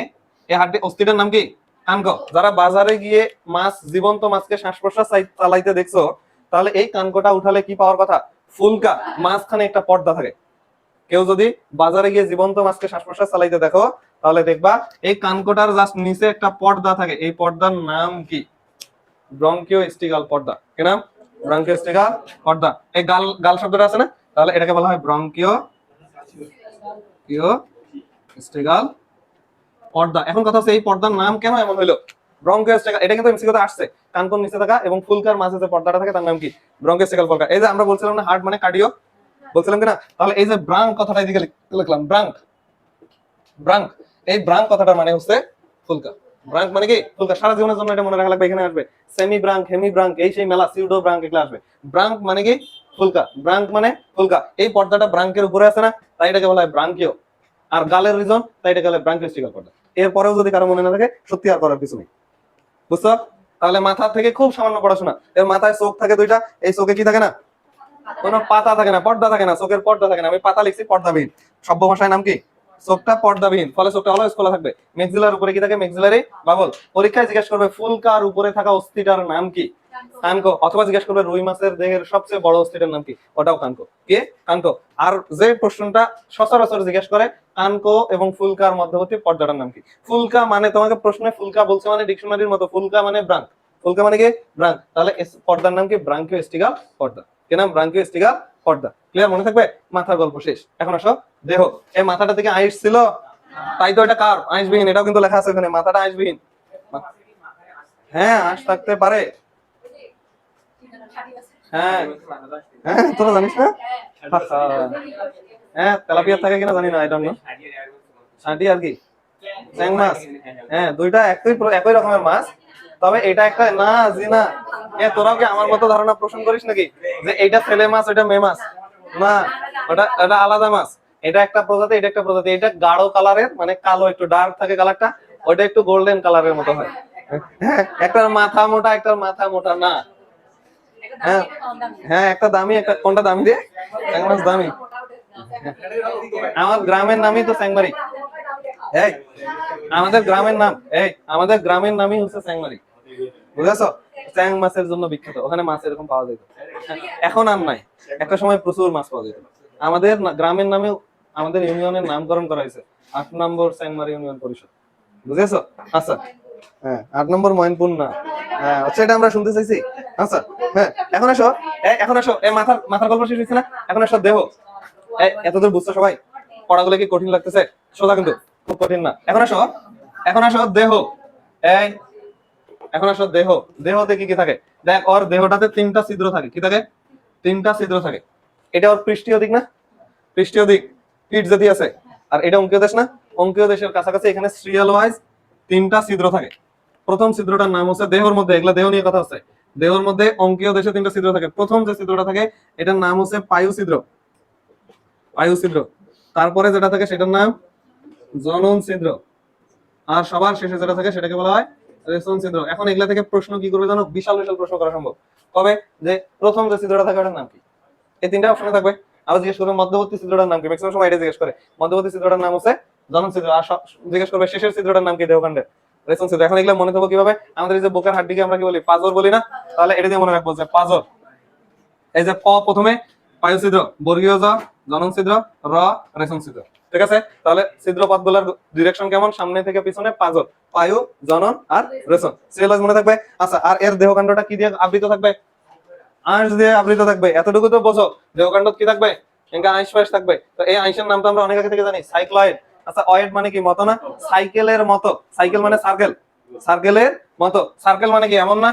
এই হাড্ডি অস্থিটার নাম কি? কানকো। যারা বাজারে গিয়ে মাছ, জীবন্ত মাছকে শ্বাস প্রশ্বাস চালাইতে দেখছো, তাহলে এই কানকোটা উঠালে কি পাওয়ার কথা? ফুলকা। মাঝখানে একটা পর্দা থাকে। কেউ যদি বাজারে গিয়ে জীবন্ত মাছকে শ্বাস প্রশ্বাস চালাইতে দেখো, তাহলে দেখবা এই কানকোটার জাস্ট নিচে একটা পর্দা থাকে। এই পর্দার নাম কি? ব্রঙ্কিওস্টিকাল পর্দা। কি নাম? ব্রঙ্কিওস্টিকাল পর্দা। এই গাল, গাল শব্দটা আছে না, তাহলে এটাকে বলা হয় ব্রঙ্কিওস্টিকাল পর্দা। এখন কথা হচ্ছে এই পর্দার নাম কেন এমন হইলো? ব্রঙ্কিওস্টিকাল, এটা কিন্তু এমসিকিউতে আসছে। কানকোর নিচে থাকা এবং ফুলকার মাঝে যে পর্দাটা থাকে তার নাম কি? ব্রঙ্কিওস্টিকাল পর্দা। এই যে আমরা বলছিলাম না হার্ট মানে কার্ডিও, বলছিলাম কিনা? তাহলে এই যে ব্রাঙ্ক কথাটা এদিকে লিখলাম, ব্রাঙ্ক। ব্রাঙ্ক, এই ব্রাঙ্ক কথাটার মানে হচ্ছে ফুলকা। ব্রাঙ্ক মানে কি? ফুলকা। সারা জীবনের জন্য এটা মনে রাখা লাগবে। এখানে আসবে সেমি ব্রাঙ্ক, হেমি ব্রাঙ্ক, এই সেই মেলা, সিউডো ব্রাঙ্ক, এগুলো আসবে। ব্রাঙ্ক মানে কি? ফুলকা। ব্রাঙ্ক মানে ফুলকা। এই পর্দাটা ব্রাঙ্কের উপরে আছে না, তাই এটাকে বলা হয় ব্রাঙ্কিও। আর গালের রিজন, তাই এটাকে বলা হয় ব্রাঙ্কিওস্টিকাল পর্দা। এরপরেও যদি কারো মনে না থাকে, সত্যি আর করার কিছু নেই, বুঝছো? তাহলে মাথা থেকে খুব সামান্য পড়াশোনা। এর মাথায় চোখ থাকে দুইটা, এই চোখে কি থাকে না? কোনো পাতা থাকে না, পর্দা থাকে না, চোখের পর্দা থাকে না। আমি পাতা লিখছি পর্দাবিহীন। সভ্য ভাষায় নাম কি? চোখটা পর্দাবিহীন, ফলে চোখটা অলওয়েজ খোলা থাকবে। মেক্সিলার উপরে কি থাকে? মেক্সিলারি বাবল। পরীক্ষায় জিজ্ঞেস করবে ফুলকার উপরে থাকা অস্থিটার নাম কি? কানকো। অথবা জিজ্ঞেস করবে রুই মাছের দেহের সবচেয়ে বড় অস্থিটার নাম কি? ওটাও কানকো। কি? কানকো। আর যে প্রশ্নটা সচরাচর জিজ্ঞেস করে, কানকো এবং ফুলকার মধ্যবর্তী পর্দাটার নাম কি? ফুলকা মানে, তোমাকে প্রশ্নে ফুলকা বলছে মানে ডিকশনারির মতো, ফুলকা মানে ব্রাঙ্ক। ফুলকা মানে কি? ব্রাঙ্ক। তাহলে পর্দার নাম কি? ব্রাঙ্কিওস্টিকাল পর্দা। কি নাম? ব্রাঙ্কিওস্টিকাল পর্দা। ক্লিয়ার? মনে থাকবে? মাথার গল্প শেষ। এখন আসো দেহ। এই মাথাটা থেকে আইস ছিল, তাই তো এটা কার? আইসবিহীন। এটাও কিন্তু লেখা আছে ওখানে, মাথাটা আইসবিহীন। হ্যাঁ, আঁশ থাকতে পারে। হ্যাঁ হ্যাঁ, তোরা জানিস না? হ্যাঁ, তেলাপিয়া থাকে কিনা জানি না, আই ডোন্ট নো। ছাঁটি আর কি? চ্যাং মাছ। হ্যাঁ, দুইটা একই একই রকমের মাছ, তবে এটা একটা না, জি না। তোরাও কি আমার মতো ধারণা পোষণ করিস নাকি যে এটা ছেলে মাছ, এটা মেয়ে মাছ? না, ওটা এটা আলাদা মাছ। এটা একটা প্রজাতি, এটা একটা প্রজাতি। এটা গাঢ় কালারের, মানে কালো, একটু ডার্ক থাকে কালারটা। ওটা একটু গোল্ডেন কালারের মতো হয়। হ্যাঁ, একটার মাথা মোটা, একটার মাথা মোটা না। হ্যাঁ হ্যাঁ, একটা দামি, একটা কোনটা দামি রে? চ্যাং মাছ দামি। আমার গ্রামের নামই তো চ্যাংমারি। এই আমাদের গ্রামের নাম, এই আমাদের গ্রামের নামই হচ্ছে চ্যাংমারি, বুঝেছো? চ্যাং মাছের জন্য বিখ্যাত। ওখানে মাছ এরকম পাওয়া যেত, এখন আর নাই। একটা সময় প্রচুর মাছ পাওয়া যেত। আমাদের গ্রামের নামে আমাদের ইউনিয়নের নামকরণ করা হয়েছে 8 নম্বর চ্যাংমারি ইউনিয়ন পরিষদ, বুঝেছো? আচ্ছা, হ্যাঁ, 8 নম্বর ময়নপুর না। হ্যাঁ, আচ্ছা, এটা আমরা শুনতে চাইছি। আচ্ছা, হ্যাঁ, এখন আসো। এখন আসো, এই মাথার মাথার গল্প শেষ হয়েছে না? এখন আসো দেহ। এতদূর বুঝছো সবাই? পড়াগুলো কি কঠিন লাগতেছে? সোজা কিন্তু, খুব কঠিন না। এখন আসো, এখন আসো দেহ। এই এখন আসো দেহ। দেহতে কি কি থাকে? দেখ, ওর দেহটাতে 3টা ছিদ্র থাকে। কি থাকে? 3টা ছিদ্র থাকে। এটা ওর পৃষ্ঠীয় দিক না? পৃষ্ঠীয় দিক, পিঠ যদি আছে। আর এটা অঙ্কীয় দেশ না? অঙ্কীয় দেশের কাছাকাছি এখানে সিরিয়াল ওয়াইজ 3টা ছিদ্র থাকে। প্রথম ছিদ্রটার নাম হচ্ছে দেহর মধ্যে, এগুলা দেহ নিয়ে কথা হচ্ছে। দেহর মধ্যে অঙ্কীয় দেশে 3টা ছিদ্র থাকে। প্রথম যে ছিদ্রটা থাকে এটার নাম হচ্ছে পায়ু ছিদ্র। পায়ু ছিদ্র। তারপরে যেটা থাকে সেটার নাম জনন ছিদ্র। আর সবার শেষে যেটা থাকে সেটাকে বলা হয় রেশন ছিদ্র। এখন এগুলা থেকে প্রশ্ন কি করবে জানো? বিশাল বিশাল প্রশ্ন করা সম্ভব। কবে? যে প্রথম যে ছিদ্রটা থাকে ওটার নাম কি? এই 3টা অপশনে থাকবে। আবার জিজ্ঞেস করবে মধ্যবর্তী ছিদ্রটার নাম কি? ম্যাক্সিমাম সময় এটা জিজ্ঞেস করে। মধ্যবর্তী ছিদ্রটার নাম হচ্ছে জনন ছিদ্র। আর জিজ্ঞেস করবে শেষের ছিদ্রটার নাম কি? দেহকাণ্ডের রেশন ছিদ্র। এখন এগুলো মনে থাকবো কিভাবে? আমাদের এই যে বুকের হাড্ডিকে আমরা কি বলি? পাঁজর বলি না? তাহলে এটা দিয়ে মনে রাখবো যে পাঁজর। এই যে প প্রথমে পায়ু ছিদ্র, বর্গীয় জ জনন ছিদ্র, র রেশন ছিদ্র। ঠিক আছে? তাহলে ছিদ্রপথগুলোর ডিরেকশন কেমন? সামনে থেকে পিছনে পাঁজর, পায়ু, জনন আর রেশন। সিরিয়ালাইজ মনে থাকবে। আচ্ছা, আর এর দেহকাণ্ডটা কি দিয়ে আবৃত থাকবে? আঁশ দিয়ে আবৃত থাকবে। এতটুকু তো বোঝো, দেহকাণ্ড কি থাকবে? এখানে আঁশ ফাঁস থাকবে। তো এই আঁশের নাম তো আমরা অনেক আগে থেকে জানি, সাইক্লয়েড। আচ্ছা, অয়েড মানে কি? মতো না? সাইকেলের মতো। সাইকেল মানে সার্কেল, সার্কেলের মতো। সার্কেল মানে কি? এমন না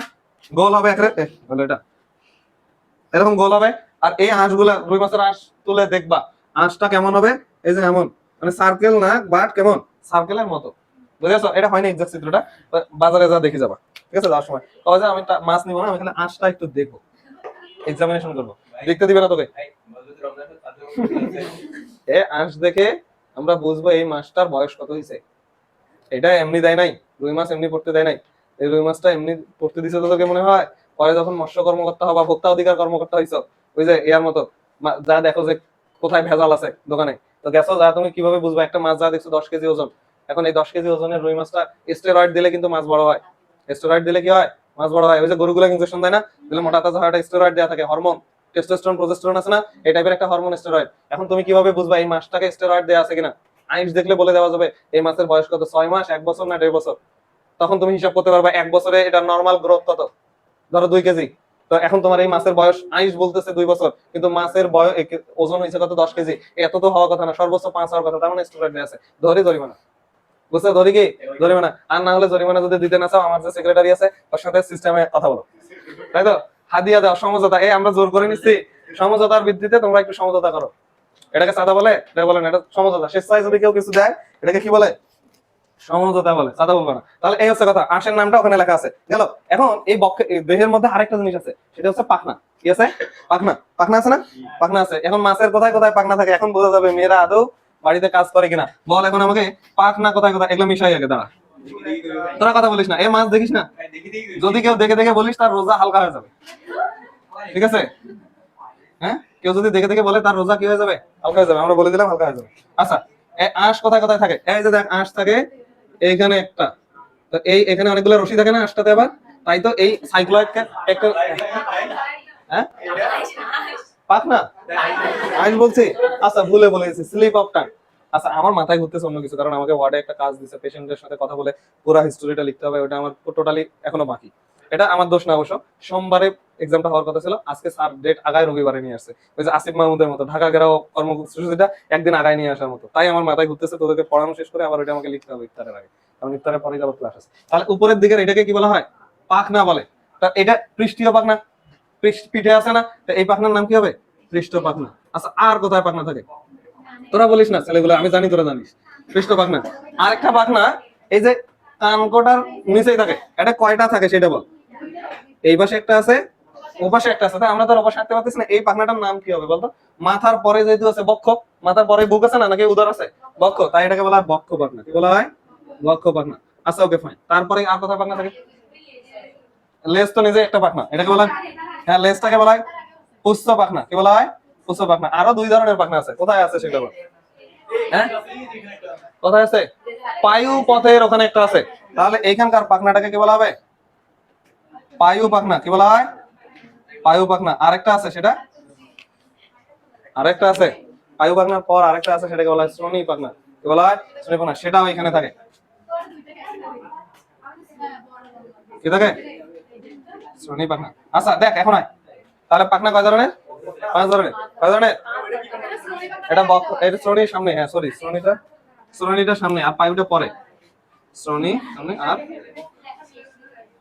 গোল হবে বলে এটা এরকম গোল হবে। আর এই আঁশগুলা, রুই মাছের আঁশ তুলে দেখবা, আঁশটা কেমন হবে? এই যে এমন, মানে সার্কেল না, বাট কেমন? সার্কেলের মতো। বুঝেছো? এটা হয়নি এক্সাক্ট চিত্রটা, বাজারে যা দেখে যাবা, ঠিক আছে? যাওয়ার সময় কবে যে আমি মাছ নিবো না, আমি এখানে আঁশটা একটু দেখবো, এক্সামিনেশন করবো। দেখতে দিবে না তোকে? এ আঁশ দেখে আমরা বুঝবো এই মাছটার বয়স কত হয়েছে। এটা এমনি দেয় নাই, রুই মাছ এমনি পড়তে দেয় নাই। এই রুই মাছটা এমনি পড়তে দিছে তোকে মনে হয়? পরে যখন মৎস্য কর্মকর্তা হবা, ভোক্তা অধিকার কর্মকর্তা হইছো, ওই যে এর মতো যা দেখো যে কোথায় ভেজাল আছে দোকানে, তো গেছো যা, তুমি কিভাবে বুঝবা? একটা মাছ যা দেখছো 10 কেজি ওজন, এখন এই 10 কেজি ওজনের রুই মাছটা স্টেরয়েড দিলে কিন্তু মাছ বড় হয়। স্টেরয়েড দিলে কি হয়? মাছ বড় হয়। ওই যে গরুগুলো ইনজেকশন দেয় না, দিলে মোটা তাজা হয়, স্টেরয়েড দেওয়া থাকে, হরমোন, টেস্টোস্টেরন প্রজেস্টেরন আছে না, এই টাইপের একটা হরমোন স্টেরয়েড। এখন তুমি কিভাবে বুঝবা এই মাছটাকে স্টেরয়েড দেওয়া আছে কিনা? আইস দেখলে বলে দেওয়া যাবে এই মাছের বয়স কত, 6 মাস, 1 বছর না 1.5 বছর। তখন তুমি হিসাব করতে পারবা 1 বছরে এটা নরমাল গ্রোথ কত, ধরো 2 কেজি। তো এখন তোমার এই মাছের বয়স আইস বলতেছে 2 বছর, কিন্তু মাছের বয়স ওজন হয়েছে কত, 10 কেজি। এত তো হওয়ার কথা না, সর্বোচ্চ 5 হওয়ার কথা। তার মানে স্টেরয়েড দেওয়া আছে, ধরে জরিমানা। বুঝছো? ধরি কি জরিমানা। আর না হলে জরিমানা যদি দিতে না চাও, আমার যে সেক্রেটারি আছে ওর সাথে সিস্টেমে কথা বলো, তাই তো? হাদিয়া দাও, সমঝোতা। এই আমরা জোর করে নিচ্ছি, সমঝোতার ভিত্তিতে তোমরা একটু সমঝোতা করো। এটাকে চাঁদা বলে? এটা বলে না, এটা সমঝোতা। স্বেচ্ছায় যদি কেউ কিছু দেয়, এটাকে কি বলে? সমঝোতা বলে, চাঁদা বলবো না। তাহলে এই হচ্ছে কথা, আঁশের নামটা ওখানে লেখা আছে, গেল। এখন এই বক্ষে, এই দেহের মধ্যে আরেকটা জিনিস আছে, সেটা হচ্ছে পাখনা। কি আছে? পাখনা। পাখনা আছে না? পাখনা আছে। এখন মাছের কোথায় কোথায় পাখনা থাকে এখন বোঝা যাবে মেয়েরা আদৌ বাড়িতে কাজ করে কিনা। বল এখন আমাকে, পাখনা কোথায় কোথায়, এগুলো মিশাই আগে, দাঁড়া। তোরা কথা বলিস না, এই মাছ দেখিস না, যদি কেউ দেখে দেখে বলিস তার রোজা হালকা হয়ে যাবে, ঠিক আছে? হ্যাঁ, কেউ যদি দেখে দেখে বলে তার রোজা কি হয়ে যাবে? হালকা হয়ে যাবে। আমরা বলে দিলাম হালকা হয়ে যাবে। আচ্ছা, এই আঁশ কোথায় কোথায় থাকে? এই যে দেখ, আঁশ থাকে এইখানে একটা, তো এই এখানে অনেকগুলো রশি থাকে না আঁশটাতে আবার, তাই তো এই সাইক্লয়েডকে একটা, হ্যাঁ পাখনা আইস বলছি। আচ্ছা, ভুলে বলেছি, স্লিপ অফ টাং। আচ্ছা, আমার মাথায় ঘুরতেছে অন্য কিছু, কারণ আমাকে ওয়ার্ডে একটা কাজ দিচ্ছে, পেশেন্টের সাথে কথা বলে পুরো হিস্টোরিটা লিখতে হবে, ওটা আমার টোটালি এখনো বাকি। এটা আমার দোষ না অবশ্য, সোমবারে এক্সামটা হওয়ার কথা ছিল, আজকে স্যার ডেট আগায় রবিবারে নিয়ে আসছে। ওই যে আসিফ মাহমুদের মতো ঢাকা গেরাও কর্মসূচিটা একদিন আগায় নিয়ে আসার মতো। তাই আমার মাথায় ঘুরতেছে, তোদেরকে পড়ানো শেষ করে আবার ওইটা আমাকে লিখতে হবে ইফতারের আগে, কারণ ইফতারের পরে যাবার ক্লাস আছে। তাহলে উপরের দিকের এটাকে কি বলা হয়? পাখনা বলে। তা এটা পৃষ্ঠীয় পাখনা, পিঠে আছে না, তো এই পাখনার নাম কি হবে? পৃষ্ঠ পাখনা। আচ্ছা, আর কোথায় পাখনা থাকে? তোরা বলিস না ছেলেগুলো, আমি জানি তোরা জানিস। পৃষ্ঠ পাখনা। আরেকটা পাখনা, এই যে কানকোটার নিচেই থাকে, এটা কয়টা থাকে সেটা বল। এই পাশে একটা আছে, ও পাশে একটা আছে, তাই আমরা তো অবশ্যই হাঁটতে পারতেছি না। এই পাখনাটার নাম কি হবে বলতো? মাথার পরে যেহেতু আছে বক্ষ, মাথার পরে বুক আছে না, নাকি উদর আছে? বক্ষ, তাই এটাকে বলা হয় বক্ষ পাখনা। কি বলা হয়? বক্ষ পাখনা। আচ্ছা, ওকে ফাইন। তারপরে আর কোথায় পাখনা থাকে? লেজ তো নিজে একটা পাখনা, এটাকে বলা হয়, হ্যাঁ লেজটাকে বলা হয় পুচ্ছ পাখনা। কি বলা হয়? পুচ্ছ পাখনা। আরো 2 ধরনের পাখনা আছে, কোথায় আছে সেটা বল। হ্যাঁ, কোথায় আছে? পায়ু পথের ওখানে একটা আছে। তাহলে এইখানকার পাখনাটাকে কি বলা হবে? পায়ু পাখনা। কি বলা হয়? পায়ু পাখনা। আরেকটা আছে, সেটা আরেকটা আছে, পায়ু পাখনার পর আরেকটা আছে, সেটাকে বলা হয় শ্রোণী পাখনা। কি বলা হয়? শ্রোণী পাখনা। সেটাও এখানে থাকে। কি থাকে? শ্রোণী পাখনা। আচ্ছা দেখ, এখন আয়, তাহলে পাখনা কয় ধরনের? 5 ধরনের। কয় ধরনের? এটা এটা শ্রোণীর সামনে, হ্যাঁ সরি, শ্রোণীটা সামনে আর পায়ুটা পরে। শ্রোণী সামনে আর,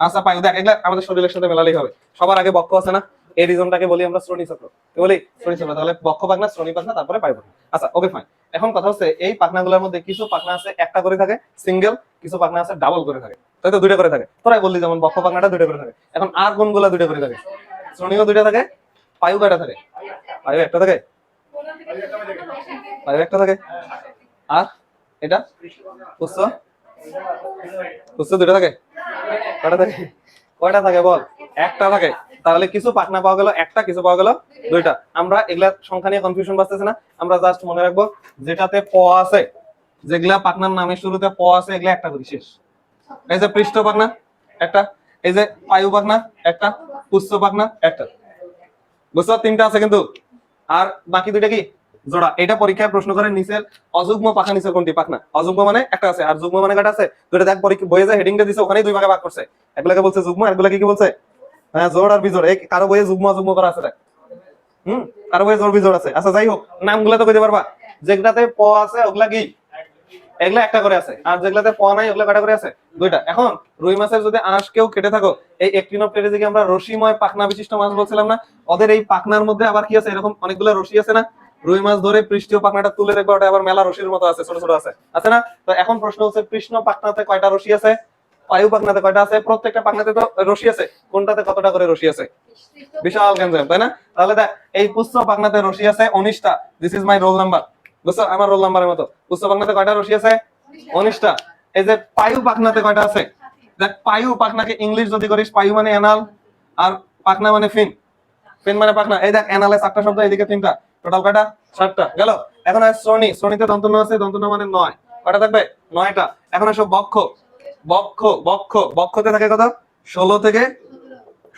আচ্ছা পায়ু। দেখ, এগুলা আমাদের শরীরের সাথে মেলালেই হবে। সবার আগে বক্ষ আছে না, এই রিজনটাকে বলি আমরা শ্রোণী চক্র। কি বলি? শ্রোণী চক্র। তাহলে বক্ষ পাখনা, শ্রোণী পাখনা, তারপরে পায়ু পাখনা। আচ্ছা, ওকে ফাইন। এখন কথা হচ্ছে, এই পাখনাগুলোর মধ্যে কিছু পাখনা আছে একটা করে থাকে সিঙ্গেল, কিছু পাখনা আছে ডাবল করে থাকে, তাই তো? 2টা করে থাকে। তোরাই বললি যেমন বক্ষ পাখনাটা 2টা করে থাকে। এখন আর কোনগুলা 2টা করে থাকে? শ্রোণীও 2টা থাকে। পায়ু কয়টা থাকে? পায়ু একটা থাকে। পায়ু একটা থাকে। আর এটা পুচ্ছ, পুচ্ছ 2টা থাকে। কয়টা থাকে? কয়টা থাকে বল? একটা থাকে। তাহলে কিছু পাখনা পাওয়া গেল একটা, কিছু পাওয়া গেল 2টা। আমরা এগুলা সংখ্যা নিয়ে কনফিউশন বাঁচতেছে না, আমরা জাস্ট মনে রাখবো যেটাতে প আছে, যেগুলা পাখনার নামের শুরুতে প আছে, এগুলা একটা করে শেষ। এই যে পৃষ্ঠ পাখনা একটা, এই যে পায়ু পাখনা একটা, পুচ্ছ পাখনা একটা। বুঝছো? 3টা আছে কিন্তু। আর বাকি 2টা কি? জোড়া। এটা পরীক্ষায় প্রশ্ন করে নিচের অযুগ্ম পাখা নিচের কোনটি? পাখনা। অযুগ্ম মানে একটা আছে আর যুগ্ম মানে কয়টা আছে? দুটো। দেখ পরীক্ষা বইয়ে যে হেডিংটা দিছে ওখানেই দুই ভাগে ভাগ করছে, এগুলাকে বলছে যুগ্ম আর এগুলাকে কি বলছে? হ্যাঁ, জোড় আর বিজোড়। এই কারো বইয়ে যুগ্ম অযুগ্ম করা আছে দেখ। কারো বইয়ে জোড় বিজোড় আছে। আচ্ছা যাই হোক, নামগুলা তো কইতে পারবা? যেগুলাতে প আছে ওগুলা কি? এগুলা একটা করে আছে, আর যেগুলাতে প নাই ওগুলা কয়টা করে আছে? দুইটা। এখন রুই মাছের যদি আঁশ কেউ কেটে থাকো, এই একটিনোপ্টেরিজিকে আমরা রশিময় পাখনা বিশিষ্ট মাছ বলছিলাম না? ওদের এই পাখনার মধ্যে আবার কি আছে? এরকম অনেকগুলো রশি আছে না? রুই মাছ ধরে পৃষ্ঠীয় পাখনাটা তুলে দেখবে, ওটা আবার মেলা রশির মতো আছে, ছোট ছোট আছে না? তো এখন প্রশ্ন হচ্ছে কৃষ্ণ পাখনাতে কয়টা রশি আছে, পায়ু পাখনাতে কয়টা আছে? প্রত্যেকটা পাখনাতে তো রশি আছে, কোনটাতে কতটা করে রশি আছে? বিশাল গ্যাঞ্জাম, তাই না? তাহলে দেখ, এই পুষ্য পাখনাতে রশি আছে 19টা। This is my roll number, বুঝছো? আমার রোল নাম্বারের মতো। পুষ্য পাখনাতে কয়টা রশি আছে? 19টা। এই যে পায়ু পাখনাতে কয়টা আছে? দেখ, পায়ু পাখনাকে ইংলিশ যদি করিস, পায়ু মানে অ্যানাল আর পাখনা মানে ফিন। ফিন মানে পাখনা। এই দেখ, অ্যানালে 7টা শব্দ, এদিকে 3টা, টোটাল কয়টা? 7টা গেল। এখন আসে শ্রোণী। শ্রোণীতে দন্তন্য আছে, দন্তন্য মানে 9। কয়টা থাকবে? 9টা। এখন আসো বক্ষ। বক্ষ বক্ষ বক্ষতে থাকে কত? 16 থেকে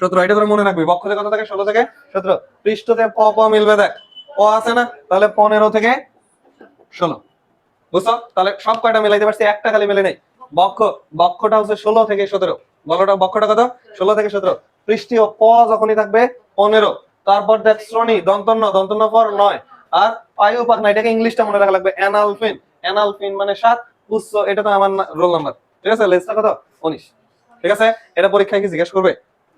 17। এটা তোর মনে রাখবি, বক্ষতে কত থাকে? 16 থেকে 17। পৃষ্ঠতে প প মিলবে, দেখ প আছে না? তাহলে 15 থেকে 16, বুঝছো? তাহলে সব কয়টা মিলাইতে পারছি, একটা খালি মিলে নেই। বক্ষ, বক্ষটা হচ্ছে 16 থেকে 17। বলটা বক্ষটা কত? 16 থেকে 17। পৃষ্ঠীয় প যখনই থাকবে 15। তারপর দেখ শ্রোণী, দন্তন্য, দন্তন্য পর 9। আর পায়ু পাখনা, এটাকে ইংলিশটা মনে রাখা লাগবে, অ্যানাল ফিন। অ্যানাল ফিন মানে 7। পুষ্য, এটা তো আমার রোল নাম্বার, ঠিক আছে? লেজটা কত? 19, ঠিক আছে? এটা পরীক্ষায় কি জিজ্ঞেস করবে?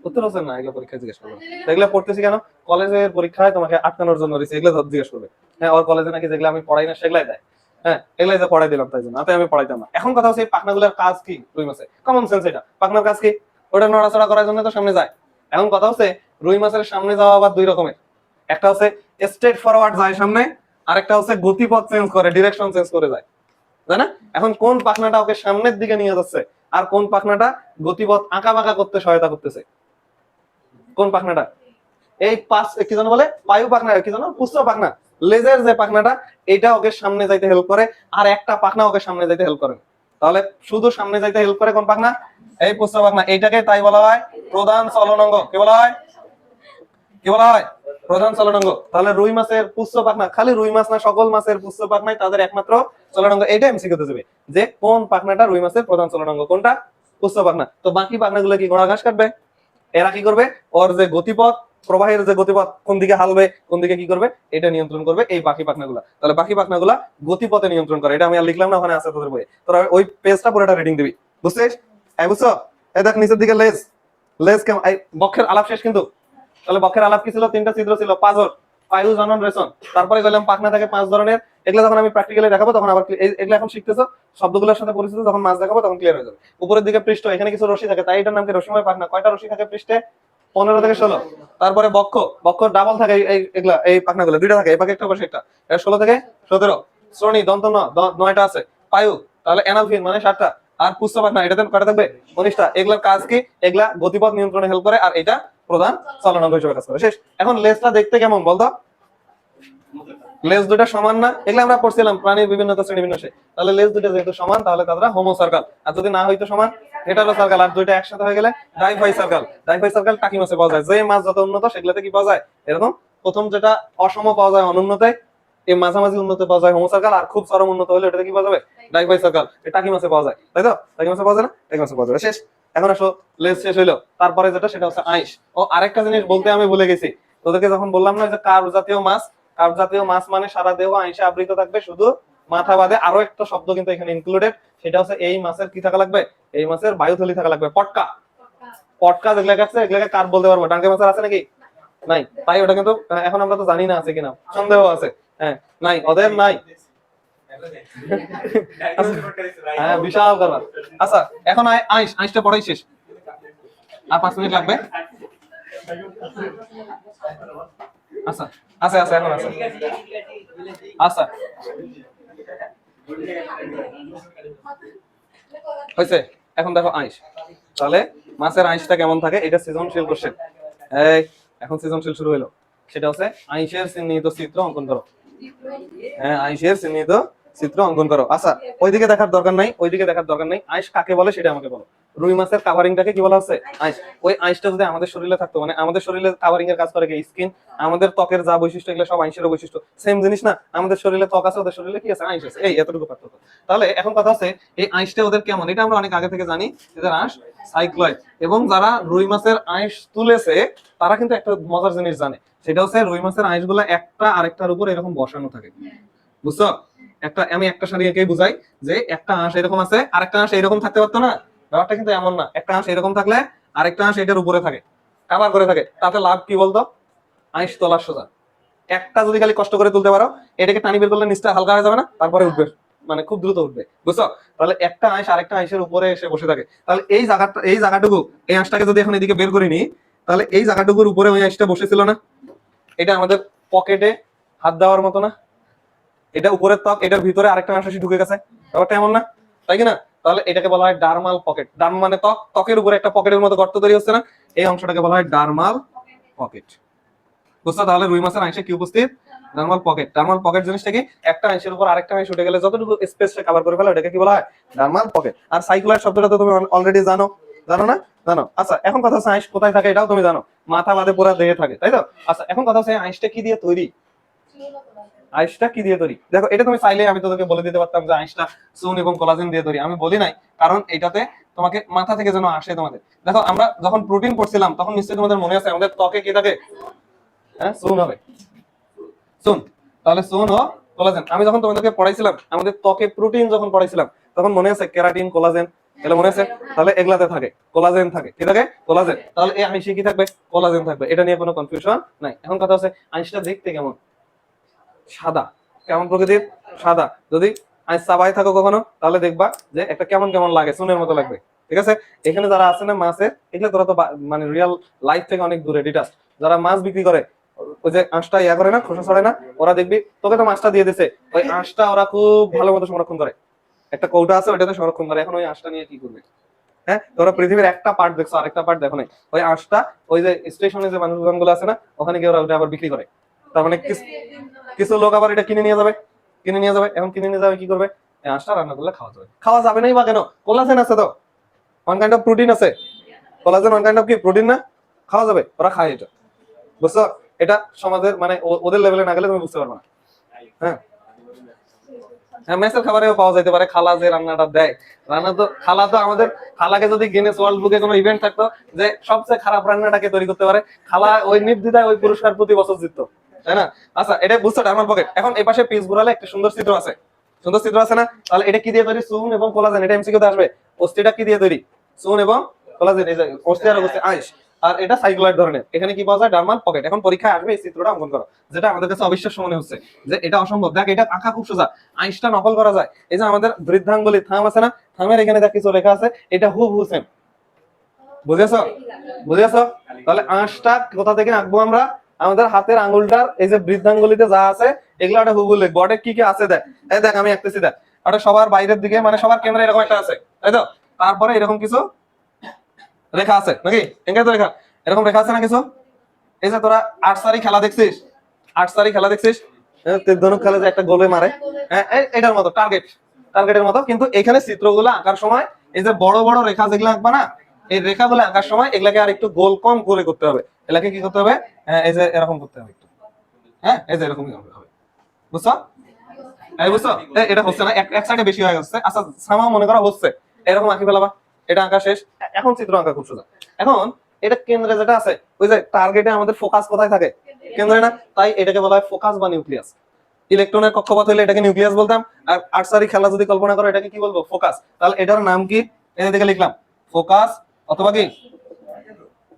উত্তর হোসেন না, এগুলো পরীক্ষায় জিজ্ঞেস করবে। এগুলো পড়তেছি কেন? কলেজের পরীক্ষায় তোমাকে আটকানোর জন্য রয়েছে, এগুলো জিজ্ঞেস করবে। হ্যাঁ, ওর কলেজে নাকি যেগুলো আমি পড়াই না সেগুলাই দেয়। হ্যাঁ, এগুলাই যে পড়াই দিলাম তাই জন্য, আমি পড়াইতাম না। এখন কথা হচ্ছে পাখনাগুলোর কাজ কি? রুই মাছে কমন সেন্স, এটা পাখনার কাজ কি? ওটা নড়াচড়া করার জন্য তো সামনে যায়। এখন কথা হচ্ছে রুই মাছের সামনে যাওয়া আবার দুই রকমের। একটা হচ্ছে স্ট্রেট ফরওয়ার্ড যায় সামনে, আর একটা হচ্ছে গতিপথ চেঞ্জ করে, ডিরেকশন চেঞ্জ করে যায়, তাই না? এখন কোন পাখনাটা ওকে সামনের দিকে নিয়ে যাচ্ছে আর কোন পাখনাটা গতিপথ আঁকা বাঁকা করতে সহায়তা করতেছে? কোন পাখনাটা? এই পাঁচ কি যেন বলে, পায়ু পাখনা, কি যেন পুষ্য পাখনা, লেজের যে পাখনাটা, এটা ওকে সামনে যাইতে হেল্প করে, আর একটা পাখনা ওকে সামনে যাইতে হেল্প করে। তাহলে শুধু সামনে যাইতে হেল্প করে কোন পাখনা? এই পুষ্য পাখনা। এইটাকে তাই বলা হয় প্রধান চলনাঙ্গ। কি বলা হয়? কি বলা হয়? প্রধান চলনাঙ্গ। তাহলে রুই মাছের পুষ্য পাখনা, খালি রুই মাছ না, সকল মাছের পুষ্য পাখনাই তাদের একমাত্র চলনাঙ্গ। এটা এমসিকিউ তে যাবে যে কোন পাখনাটা রুই মাছের প্রধান চলনাঙ্গ, কোনটা? পুষ্য পাখনা। তো বাকি পাখনাগুলো কি ঘোড়া ঘাস কাটবে? এরা কি করবে? ওর যে গতিপথ, প্রবাহের যে গতিপথ, কোন দিকে হালবে, কোন দিকে কি করবে, এটা নিয়ন্ত্রণ করবে এই বাকি পাখনাগুলা। তাহলে বাকি পাখনাগুলা গতিপথে নিয়ন্ত্রণ করে। এটা আমি আর লিখলাম না, ওখানে আছে তোদের বইয়ে। তোরা ওই পেজটা পুরোটা রিডিং দিবি, বুঝছিস? এই বুঝছো? এই দেখ নিচের দিকে লেজ। লেজ কেমন? এই বক্ষের আলাপ শেষ কিন্তু। তাহলে বক্ষের আলাপ কি ছিল? 3টা ছিদ্র ছিল, পাঁজর, পায়ু, জনন, রেশন। তারপরে গেলাম পাখনা থাকে 5 ধরনের। এগুলো যখন আমি প্র্যাকটিক্যালি দেখাবো তখন আবার এগুলো এখন শিখতেছো, শব্দগুলোর সাথে পরিচিত, যখন মাছ দেখাবো তখন ক্লিয়ার হয়ে যাবে। উপরের দিকে পৃষ্ঠ, এখানে কিছু রশি থাকে, তাই এটার নাম কি? রশিময় পাখনা। কয়টা রশি থাকে পৃষ্ঠে? 15 থেকে 16। তারপরে বক্ষ, বক্ষ ডাবল থাকে, এগুলা এই পাখনাগুলো দুইটা থাকে, এই পাখে একটা পাশে একটা, এটা 16 থেকে 17। শ্রোণী, দন্তন্য 9টা আছে। পায়ু, তাহলে অ্যানাল ফিন মানে 7টা। আর পুষ্য পাখনা, এটাতে কয়টা থাকবে? 19টা। এগুলার কাজ কি? এগুলা গতিপথ নিয়ন্ত্রণে হেল্প করে, আর এটা প্রধান চলনাঙ্গ হিসেবে কাজ করে। শেষ। এখন লেজটা দেখতে কেমন বলতো? লেজ দুটা সমান না? এগুলো আমরা পড়ছিলাম প্রাণীর বিভিন্নতা শ্রেণী বিন্যাসে। তাহলে লেজ দুটা যেহেতু সমান, তাহলে তারা হোমো সার্কাল। আর যদি না হইতো সমান, হেটারো সার্কাল। আর দুইটা একসাথে হয়ে গেলে ডাইফাই সার্কাল। ডাইফাই সার্কাল টাকি মাছে পাওয়া যায়। যে মাছ যত উন্নত সেগুলোতে কি পাওয়া যায়? এরকম প্রথম যেটা অসম পাওয়া যায় অনুন্নতে, এই মাঝামাঝি উন্নত পাওয়া যায় হোমো সার্কাল, আর খুব চরম উন্নত হলে এটাতে কি পাওয়া যাবে? ডাইফাই সার্কাল। এই টাকি মাছে পাওয়া যায়, তাই তো? টাকি মাছে পাওয়া যায় না? টাকি মাছে পাওয়া যাবে। শেষ। এখন আসো লেজ শেষ হইলো, তারপরে যেটা সেটা হচ্ছে আইস। ও আরেকটা জিনিস বলতে আমি ভুলে গেছি তোদেরকে, যখন বললাম না যে কার্ভ জাতীয় মাছ, কার্ভ জাতীয় মাছ মানে সারা দেহ আইসে আবৃত থাকবে, শুধু মাথা বাদে। আরো একটা শব্দ কিন্তু এখানে ইনক্লুডেড, সেটা হচ্ছে এই মাছের কি থাকা লাগবে? এই মাছের বায়ুথলি থাকা লাগবে, পটকা। পটকা যেগুলো আছে এগুলোকে কার্ভ বলতে পারবো। টাঙ্কি মাছের আছে নাকি? নাই। তাই ওটা কিন্তু এখন আমরা তো জানি না আছে কিনা, সন্দেহ আছে। হ্যাঁ, নাই, ওদের নাই। হ্যাঁ, বিশাল ব্যাপার। আচ্ছা, এখন আইস, আইসটা পড়াই শেষ, আর 5 মিনিট লাগবে। আচ্ছা, আছে আছে, এখন আছে। আচ্ছা, হয়েছে। এখন দেখো আইস। তাহলে মাছের আইসটা কেমন থাকে, এটা সৃজনশীল কোশ্চেন। এই এখন সৃজনশীল শুরু হলো, সেটা হচ্ছে আইসের চিহ্নিত চিত্র অঙ্কন করো। হ্যাঁ, আইসের চিহ্নিত চিত্র অঙ্কন করো। আচ্ছা, ওইদিকে দেখার দরকার নাই, ওইদিকে দেখার দরকার নাই। আইস কাকে বলে সেটা আমাকে বলো। রুই মাছের কাভারিংটাকে কি বলা হচ্ছে? আইস। ওই আইসটা যদি আমাদের শরীরে থাকতো, মানে আমাদের শরীরে কাভারিং এর কাজ করে কি? স্কিন। আমাদের ত্বকের যা বৈশিষ্ট্য এগুলো সব আইসের বৈশিষ্ট্য, সেম জিনিস না? আমাদের শরীরে ত্বক আছে, ওদের শরীরে কি আছে? আইস আছে। এই এতটুকু পার্থক্য। তাহলে এখন কথা হচ্ছে এই আইসটা ওদের কেমন, এটা আমরা অনেক আগে থেকে জানি। এদের আঁশ সাইক্লয়েড। এবং যারা রুই মাছের আইস তুলেছে তারা কিন্তু একটা মজার জিনিস জানে, সেটা হচ্ছে রুই মাছের আইসগুলো একটা আরেকটার উপর এরকম বসানো থাকে, বুঝছো? আমি একটা সারি একেই বুঝাই যে একটা আঁশ এরকম আছে, আরেকটা আঁশ এরকম থাকতে পারতো না? ব্যাপারটা কিন্তু এমন না, একটা আঁশ এরকম থাকলে আরেকটা আঁশ এটার উপরে থাকে, কাভার করে থাকে, তাতে লাভ কি বলতো? আঁশ তোলার সোজা। একটা যদি খালি কষ্ট করে তুলতে পারো, এটাকে টানি বের করলে নিচটা হালকা হয়ে যাবে না? তারপরে উঠবে, মানে খুব দ্রুত উঠবে, বুঝছো? তাহলে একটা আঁশ আরেকটা আঁশের উপরে এসে বসে থাকে। তাহলে এই জায়গাটুকু, এই আঁশটাকে যদি এখন এদিকে বের করে নিই, তাহলে এই জায়গাটুকুর উপরে ওই আঁশটা বসেছিল না? এটা আমাদের পকেটে হাত দেওয়ার মতো না? এটা উপরের ত্বক, এটার ভিতরে আরেকটা আঁশ এসে ঢুকে গেছে, ব্যাপারটা এমন না? তাই কি না? তাহলে এটাকে বলা হয় ডার্মাল পকেট। ডার্ম মানে ত্বক, ত্বকের উপরে একটা পকেটের মতো গর্ত তৈরি হচ্ছে না? এই অংশটাকে বলা হয় ডার্মাল পকেট, বুঝছো? তাহলে রুই মাছের আঁশে কি উপস্থিত? Dermal pocket. ডার্মাল পকেট জিনিসটা কি? একটা আঁশের উপর আরেকটা আঁশ উঠে গেলে যতটুকু স্পেসটা কভার করে ফেলে ওটাকে কি বলা হয়? Dermal pocket. আর সাইক্লয়েড শব্দটা তো তুমি অলরেডি জানো, জানো না? জানো। আচ্ছা, এখন কথা হচ্ছে আঁশ কোথায় থাকে এটাও তুমি জানো, মাথা বাদে পুরো দেহে থাকে, তাই তো? আচ্ছা, এখন কথা হচ্ছে আঁশটা কি দিয়ে তৈরি? আইসটা কি দিয়ে তৈরি? দেখো, এটা তুমি চাইলে আমি তোদেরকে বলে দিতে পারতাম যে আইসটা চুন এবং কোলাজেন দিয়ে তৈরি, আমি বলি নাই, কারণ এটাতে তোমাকে মাথা থেকে যেন আসে তোমাদের। দেখো, আমরা যখন প্রোটিন পড়ছিলাম তখন নিশ্চয়ই তোমাদের মনে আছে আমাদের ত্বকে কি থাকে? হ্যাঁ, চুন হবে, চুন। তাহলে চুন ও কোলাজেন। আমি যখন তোমাদেরকে পড়াইছিলাম আমাদের ত্বকে প্রোটিন যখন পড়াইছিলাম তখন মনে আছে কেরাটিন, কোলাজেন, এগুলো মনে আছে? তাহলে এগুলাতে থাকে কোলাজেন, থাকে কি থাকে? কোলাজেন। তাহলে এই আইসে কি থাকবে? কোলাজেন থাকবে, এটা নিয়ে কোনো কনফিউশন নাই। এখন কথা হচ্ছে আইসটা দেখতে কেমন? সাদা। কেমন প্রকৃতির? সাদা। যদি আজ চাবাই থাকো কখনো তাহলে দেখবা যে একটা কেমন কেমন লাগে, চুনের মতো লাগবে, ঠিক আছে? এখানে যারা আছে না মাছের, এগুলো তোরা তো মানে রিয়েল লাইফ থেকে অনেক দূরে, ডিটাচ। যারা মাছ বিক্রি করে ওই যে আঁশটা ইয়া করে না, খোসা ছড়ায় না, ওরা দেখবি তোকে তো মাছটা দিয়ে দিছে, ওই আঁশটা ওরা খুব ভালো মতো সংরক্ষণ করে, একটা কৌটা আছে ওইটাতে সংরক্ষণ করে। এখন ওই আঁশটা নিয়ে কি করবে? হ্যাঁ, তোরা পৃথিবীর একটা পার্ট দেখছো, আরেকটা পার্ট দেখো নাই। ওই আঁশটা ওই যে স্টেশনে যে মানুষজন গুলো আছে না, ওখানে গিয়ে ওরা ওটা আবার বিক্রি করে। তার মানে কিছু লোক আবার এটা কিনে নিয়ে যাবে, কিনে নিয়ে যাবে। এখন কিনে নিয়ে যাবে কি করবে? এই আঁশটা রান্না করলে খাওয়া যাবে। খাওয়া যাবে নাই বা কেন? কোলাজেন আছে তো, ওয়ান কাইন্ড অফ প্রোটিন আছে। কোলাজেন ওয়ান কাইন্ড অফ কি প্রোটিন না? খাওয়া যাবে, ওরা খায় এটা, বুঝছো? এটা সমাজের মানে ওদের লেভেলে না গেলে তুমি বুঝতে পারবে না। হ্যাঁ, হ্যাঁ, মেসের খাবারেও পাওয়া যেতে পারে। খালা যে রান্নাটা দেয়, রান্না তো খালা তো আমাদের, খালাকে যদি গিনেস ওয়ার্ল্ড বুকে কোনো ইভেন্ট থাকতো যে সবচেয়ে খারাপ রান্নাটাকে তৈরি করতে পারে, খালা ওই নির্দ্বিধায় ওই পুরস্কার প্রতি বছর জিততো, তাই না? আচ্ছা, এটা বুঝছো ডার্মাল পকেট। এখন এই পাশে পিস ঘুরালে একটা সুন্দর চিত্র আছে, সুন্দর চিত্র আছে না? তাহলে এটা কি দিয়ে তৈরি? চুন এবং কোলাজেন। এটা এমসিকিউতে আসবে। অস্থিটা কি দিয়ে তৈরি? চুন এবং কোলাজেন। এই যে অস্থি আর অস্থি আইস, আর এটা সাইক্লয়েড ধরনের। এখানে কি পাওয়া যায়? Dermal pocket. এখন পরীক্ষায় আসবে এই চিত্রটা অঙ্কন করো, যেটা আমাদের কাছে অবিশ্বাস্য মনে হচ্ছে যে এটা অসম্ভব। দেখ, এটা আঁকা খুব সোজা, আইসটা নকল করা যায়। এই যে আমাদের বৃদ্ধাঙ্গুলি থাম আছে না, থামের এখানে দেখ কিছু লেখা আছে, এটা হুবহু সেম। বুঝেছো? বুঝেছো? তাহলে আঁশটা কোথা থেকে আঁকবো আমরা? আমাদের হাতের আঙুলটার এই যে বৃদ্ধাঙ্গুলিতে যা আছে এগুলো একটা হুবহু লিখবো। ওটা কি কি আছে দেখ, এই দেখ আমি আঁকতেছি, দেখ ওটা সবার বাইরের দিকে, মানে সবার ক্যামেরা এরকম একটা আছে, তাই তো? তারপরে এরকম কিছু রেখা আছে নাকি? এখানে তো রেখা, এরকম রেখা আছে না কিছু? এই যে তোরা আর্চারি খেলা দেখছিস, আর্চারি খেলা দেখছিস, ধনুক খেলে যে একটা গোলে মারে, হ্যাঁ, এটার মতো টার্গেট, টার্গেটের মতো। কিন্তু এখানে চিত্রগুলো আঁকার সময় এই যে বড় বড় রেখা যেগুলো আঁকবা না, এই রেখাগুলো আঁকার সময় এগুলাকে আর একটু গোল কম করে করতে হবে। এগুলাকে কি করতে হবে? এই যে এরকম করতে হবে একটু, হ্যাঁ, এই যে এরকম হবে, বুঝছো? এই বুঝছো? এটা হচ্ছে না, এক সাইডে বেশি হয়ে গেছে। আচ্ছা, সামাও মনে করা হচ্ছে, এরকম আঁকি ফেলাবা। এটা আঁকা শেষ। এখন চিত্র আঁকা খুব সোজা। এখন এটা কেন্দ্রে যেটা আছে, ওই যে টার্গেটে আমাদের ফোকাস কোথায় থাকে? কেন্দ্রে না? তাই এটাকে বলা হয় ফোকাস বা নিউক্লিয়াস। ইলেকট্রনের কক্ষপথ হলে এটাকে নিউক্লিয়াস বলতাম, আর আর্চারি খেলা যদি কল্পনা করো এটাকে কি বলবো? ফোকাস। তাহলে এটার নাম কি? এদিকে লিখলাম ফোকাস অথবা কি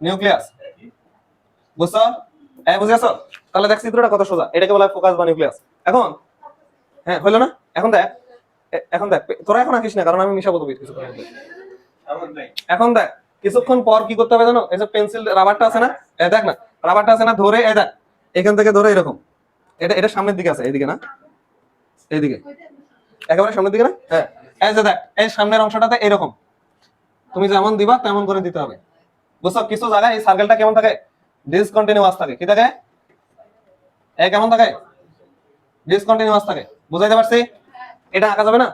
নিউক্লিয়াস, বুঝছো? হ্যাঁ, বুঝেছো? তাহলে দেখ চিত্রটা কত সোজা, এটাকে বলা হয় ফোকাস বা নিউক্লিয়াস। এখন হ্যাঁ, হইলো না? এখন দেখ, এখন দেখ তোরা এখন আঁকিস না, কারণ আমি মিশাবো তো কিছু। এখন দেখ কিছুক্ষণ পর কি করতে হবে জানো? এই যে পেন্সিল রাবারটা আছে না, দেখ না, রাবারটা আছে না, ধরে এই দেখ এখান থেকে ধরে এরকম, এটা সামনের দিকে আছে, এইদিকে না, এইদিকে, একেবারে সামনের দিকে না? হ্যাঁ, এই যে দেখ এই সামনের অংশটাতে এরকম তুমি যেমন দিবা তেমন করে দিতে হবে, বুঝছো? কিছু জায়গায় এই সার্কেলটা কেমন থাকে? ডিসকন্টিনিউয়াস থাকে। কি থাকে? কেমন থাকে? ডিসকন্টিনিউয়াস থাকে। বুঝাইতে পারছি? এটা আঁকা যাবে না?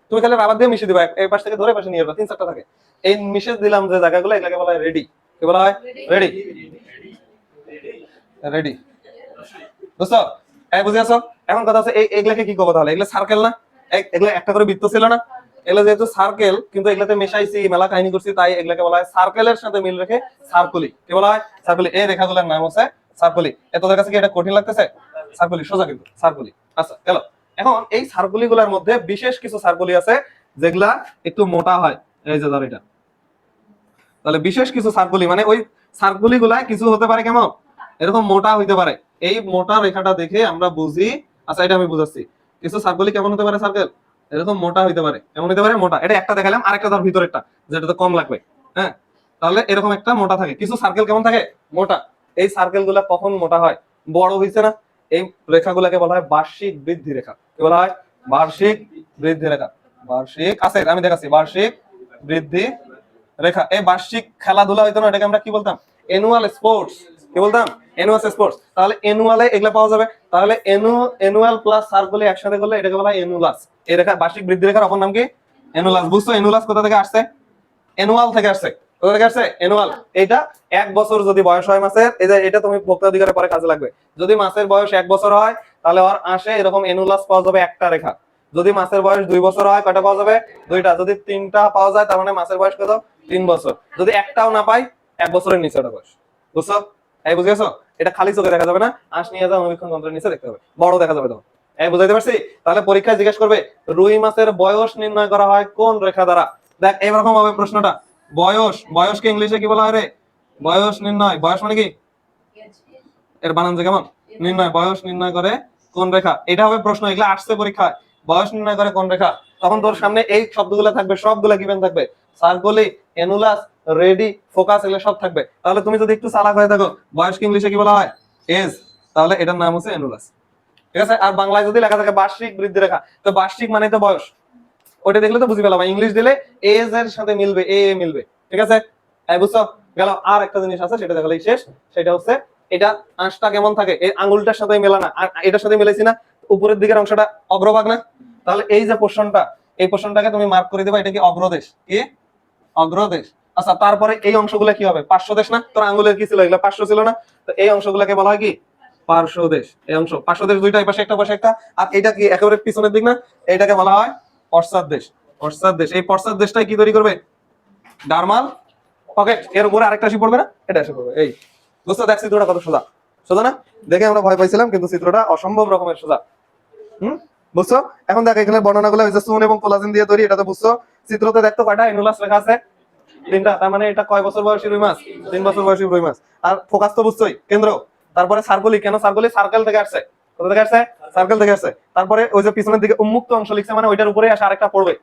তুমি খালি রাবার দিয়ে মিশিয়ে দিবা, এই পাশ থেকে ধরে পাশে নিয়ে যাবা, 3-4টা থাকে। এই মিশে দিলাম যে জায়গাগুলো, এগুলোকে বলা হয় রেডি। কি বলা হয়? রেডি। রেডি, বুঝছো? বুঝে আসো? এখন কথা আছে এগুলাকে কি করবো তাহলে? এগুলো সার্কেল না? এগুলো একটা করে বৃত্ত ছিল না? এগুলো যেহেতু সার্কেল, কিন্তু এগুলাতে মেশাইছি, মেলা কাহিনী করছি, তাই এগুলাকে বলা হয় সার্কেলের সাথে মিল রেখে সার্কুলি। কি বলা হয়? সার্কুলি। এই রেখাগুলোর নাম হচ্ছে সার্কুলি। তোদের কাছে কি এটা কঠিন লাগতেছে? সার্কুলি সোজা কিন্তু সার্কুলি। আচ্ছা গেল। এখন এই সার্কুলি গুলার মধ্যে বিশেষ কিছু সার্কুলি আছে যেগুলা একটু মোটা হয়। এই যে ধর এটা, তাহলে বিশেষ কিছু সার্কুলি মানে ওই সার্কুলি গুলা কিছু হতে পারে কেমন, এরকম মোটা হইতে পারে। এই মোটা রেখাটা দেখে আমরা বুঝি, আচ্ছা এটা আমি বুঝাচ্ছি, কিছু সার্কুলি কেমন হতে পারে, সার্কেল এরকম মোটা হইতে পারে। কেমন হইতে পারে? মোটা। এটা একটা দেখালাম, আরেকটা ধর ভিতরেরটা যেটা তো কম লাগবে। হ্যাঁ, তাহলে এরকম একটা মোটা থাকে। কিছু সার্কেল কেমন থাকে? মোটা। এই সার্কেল গুলা কখন মোটা হয়? বড় হইছে না, এই রেখাগুলাকে বলা হয় বার্ষিক বৃদ্ধি রেখা। কি বলা হয়? বার্ষিক বৃদ্ধি রেখা। বার্ষিক আছে, আমি দেখাচ্ছি, বার্ষিক বৃদ্ধি রেখা। এই বার্ষিক খেলাধুলা হইতো না, এটাকে আমরা কি বলতাম? Annual sports. কি বলতাম? Annual sports. তাহলে অ্যানুয়ালে এগুলা পাওয়া যাবে। তাহলে অ্যানুয়াল প্লাস সার্কুলে একসাথে করলে এটাকে বলা হয় অ্যানুলাস। এই রেখা বার্ষিক বৃদ্ধি রেখার অপর নাম কি? অ্যানুলাস। বুঝছো অ্যানুলাস কোথা থেকে আসছে? অ্যানুয়াল থেকে আসছে। কোথা থেকে আসছে? অ্যানুয়াল। এটা 1 বছর যদি বয়স হয় মাছের, এই যে এটা তুমি ভোক্তা অধিকারে পরে কাজে লাগবে। যদি মাছের বয়স 1 বছর হয়, তাহলে ওর আসে এরকম অ্যানুলাস পাওয়া যাবে একটা রেখা। যদি মাছের বয়স 2 বছর হয়, কয়টা পাওয়া যাবে? 2টা। যদি 3টা পাওয়া যায়, তার মানে মাছের বয়স কত? 3 বছর। যদি একটাও না পাই, 1 বছরের নিচে ওটা বয়স। বুঝছো? বুঝে গেছো? এটা খালি চোখে দেখা যাবে না, আঁশ নিয়ে যাও অনুবীক্ষণ যন্ত্রের নিচে দেখতে হবে, বড় দেখা যাবে তখন। বুঝাইতে পারছি? তাহলে পরীক্ষায় জিজ্ঞেস করবে রুই মাছের বয়স নির্ণয় করা হয় কোন রেখা দ্বারা। দেখ এরকম হবে প্রশ্নটা। বয়স, বয়সকে ইংলিশে কি বলা হয় রে? বয়স নির্ণয়। বয়স মানে কি? এর বানান যে কেমন? নির্ণয়। বয়স নির্ণয় করে কোন রেখা, এটা হবে প্রশ্ন। এগুলা আসছে পরীক্ষায়, বয়স নির্ণয় করে কোন রেখা। তখন তোর সামনে এই শব্দগুলো থাকবে, সবগুলা গিভেন থাকবে। সার্কুলি, অ্যানুলাস, রেডি, ফোকাস, এগুলো সব থাকবে। তাহলে তুমি যদি একটু চালাক হয়ে থাকো, বয়সকে ইংলিশে কি বলা হয়? এজ। তাহলে এটার নাম হচ্ছে অ্যানুলাস। ঠিক আছে? আর বাংলায় যদি লেখা থাকে বার্ষিক বৃদ্ধি রেখা, তো বার্ষিক মানে তো বয়স, ওটা দেখলে তো বুঝি পেলাম। ইংলিশ দিলে এজ এর সাথে মিলবে, এ মিলবে। ঠিক আছে? বুঝছো? গেল। আর একটা জিনিস আছে, সেটা দেখালেই শেষ। সেটা হচ্ছে এটা আঁশটা কেমন থাকে, এই আঙুলটার সাথে মেলা না, আর এটার সাথে মিলাইছি না, উপরের দিকের অংশটা অগ্রভাগ না। তাহলে এই যে পোর্শনটা, এই পোর্শনটাকে তুমি মার্ক করে দিবা, এটা কি? অগ্রদেশ। কি? অগ্রদেশ। আচ্ছা, তারপরে এই অংশগুলো কি হবে? পার্শ্বদেশ না? তোর আঙ্গুলের কি ছিল? এগুলো পার্শ্ব ছিল না? তো এই অংশগুলোকে বলা হয় কি? পার্শ্বদেশ। এই অংশ পার্শ্বদেশ, দুইটা, এই পাশে একটা, পাশে একটা। আর এটা কি একেবারে পিছনের দিক না? এটাকে বলা হয় পশ্চাৎ দেশ। পশ্চাৎ দেশ। এই পশ্চাৎ দেশটাই কি তৈরি করবে? Dermal pocket. এর উপরে আরেকটা এসে পড়বে না? এটা এসে পড়বে। এই বুঝছো? দেখ চিত্রটা কত সোজা, সোজা না? দেখে আমরা ভয় পাইছিলাম, কিন্তু চিত্রটা অসম্ভব রকমের সোজা। বুঝছো? এখন দেখ এখানে বর্ণনাগুলো হয়েছে সুন এবং কোলাজেন দিয়ে তৈরি, এটা তো বুঝছো। চিত্রতে দেখতো কয়টা অ্যানুলাস লেখা আছে? 3টা। তার মানে এটা কয় বছর বয়সী রুই মাছ? 3 বছর বয়সী রুই মাছ। আর ফোকাস তো বুঝছোই, কেন্দ্র। তারপরে সার্কুলি, কেন সার্কুলি? সার্কেল থেকে আসছে। কোথা থেকে আসছে? সার্কেল থেকে আসছে। তারপরে ওই যে পিছনের দিকে উন্মুক্ত অংশ লিখছে, মানে ওইটার উপরে আসে আরেকটা পড়বে।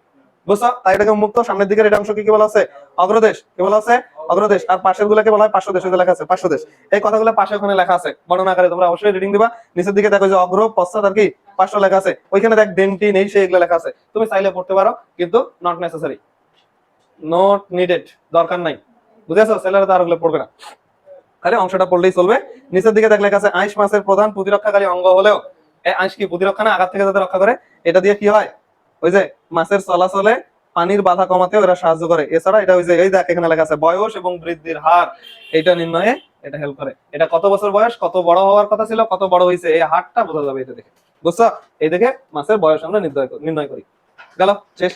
বুঝছো? তাই এটাকে উন্মুক্ত। সামনের দিকের এটা অংশকে কি বলা আছে? অগ্রদেশ। কি বলা আছে? অগ্রদেশ। আর পাশের গুলাকে বলা হয় পার্শ্বদেশ। ওই লেখা আছে পার্শ্বদেশ। এই কথাগুলো পাশে ওখানে লেখা আছে বর্ণনা আকারে, তোমরা অবশ্যই রিডিং দিবা। নিচের দিকে দেখো যে অগ্র, পশ্চাৎ আর কি পার্শ্ব লেখা আছে। ওইখানে দেখ ডেন্টিন, এই সেই এগুলো লেখা আছে। তুমি চাইলে পড়তে পারো, কিন্তু নট নেসেসারি, নট নিডেড, দরকার নাই। বুঝেছো? ছেলেরা তো আর ওগুলো পড়বে না, তাহলে অংশটা পড়লেই চলবে। নিচের দিকে দেখলে আছে আঁশ মাছের প্রধান প্রতিরক্ষাকারী অঙ্গ হলেও, এই আঁশ কি? প্রতিরক্ষা না? আঘাত থেকে যাতে রক্ষা করে। এটা দিয়ে কি হয়? ওই যে মাছের চলাচলে পানির বাধা কমাতে এরা সাহায্য করে। এছাড়া এটা ওই যে এই দেখ এখানে লেখা আছে বয়স এবং বৃদ্ধির হার, এটা নির্ণয়ে এটা হেল্প করে। এটা কত বছর বয়স, কত বড় হওয়ার কথা ছিল, কত বড় হয়েছে, এই হারটা বোঝা যাবে এটা দেখে। বুঝছো? এই দেখে মাছের বয়স আমরা নির্ণয় করি। গেল, শেষ।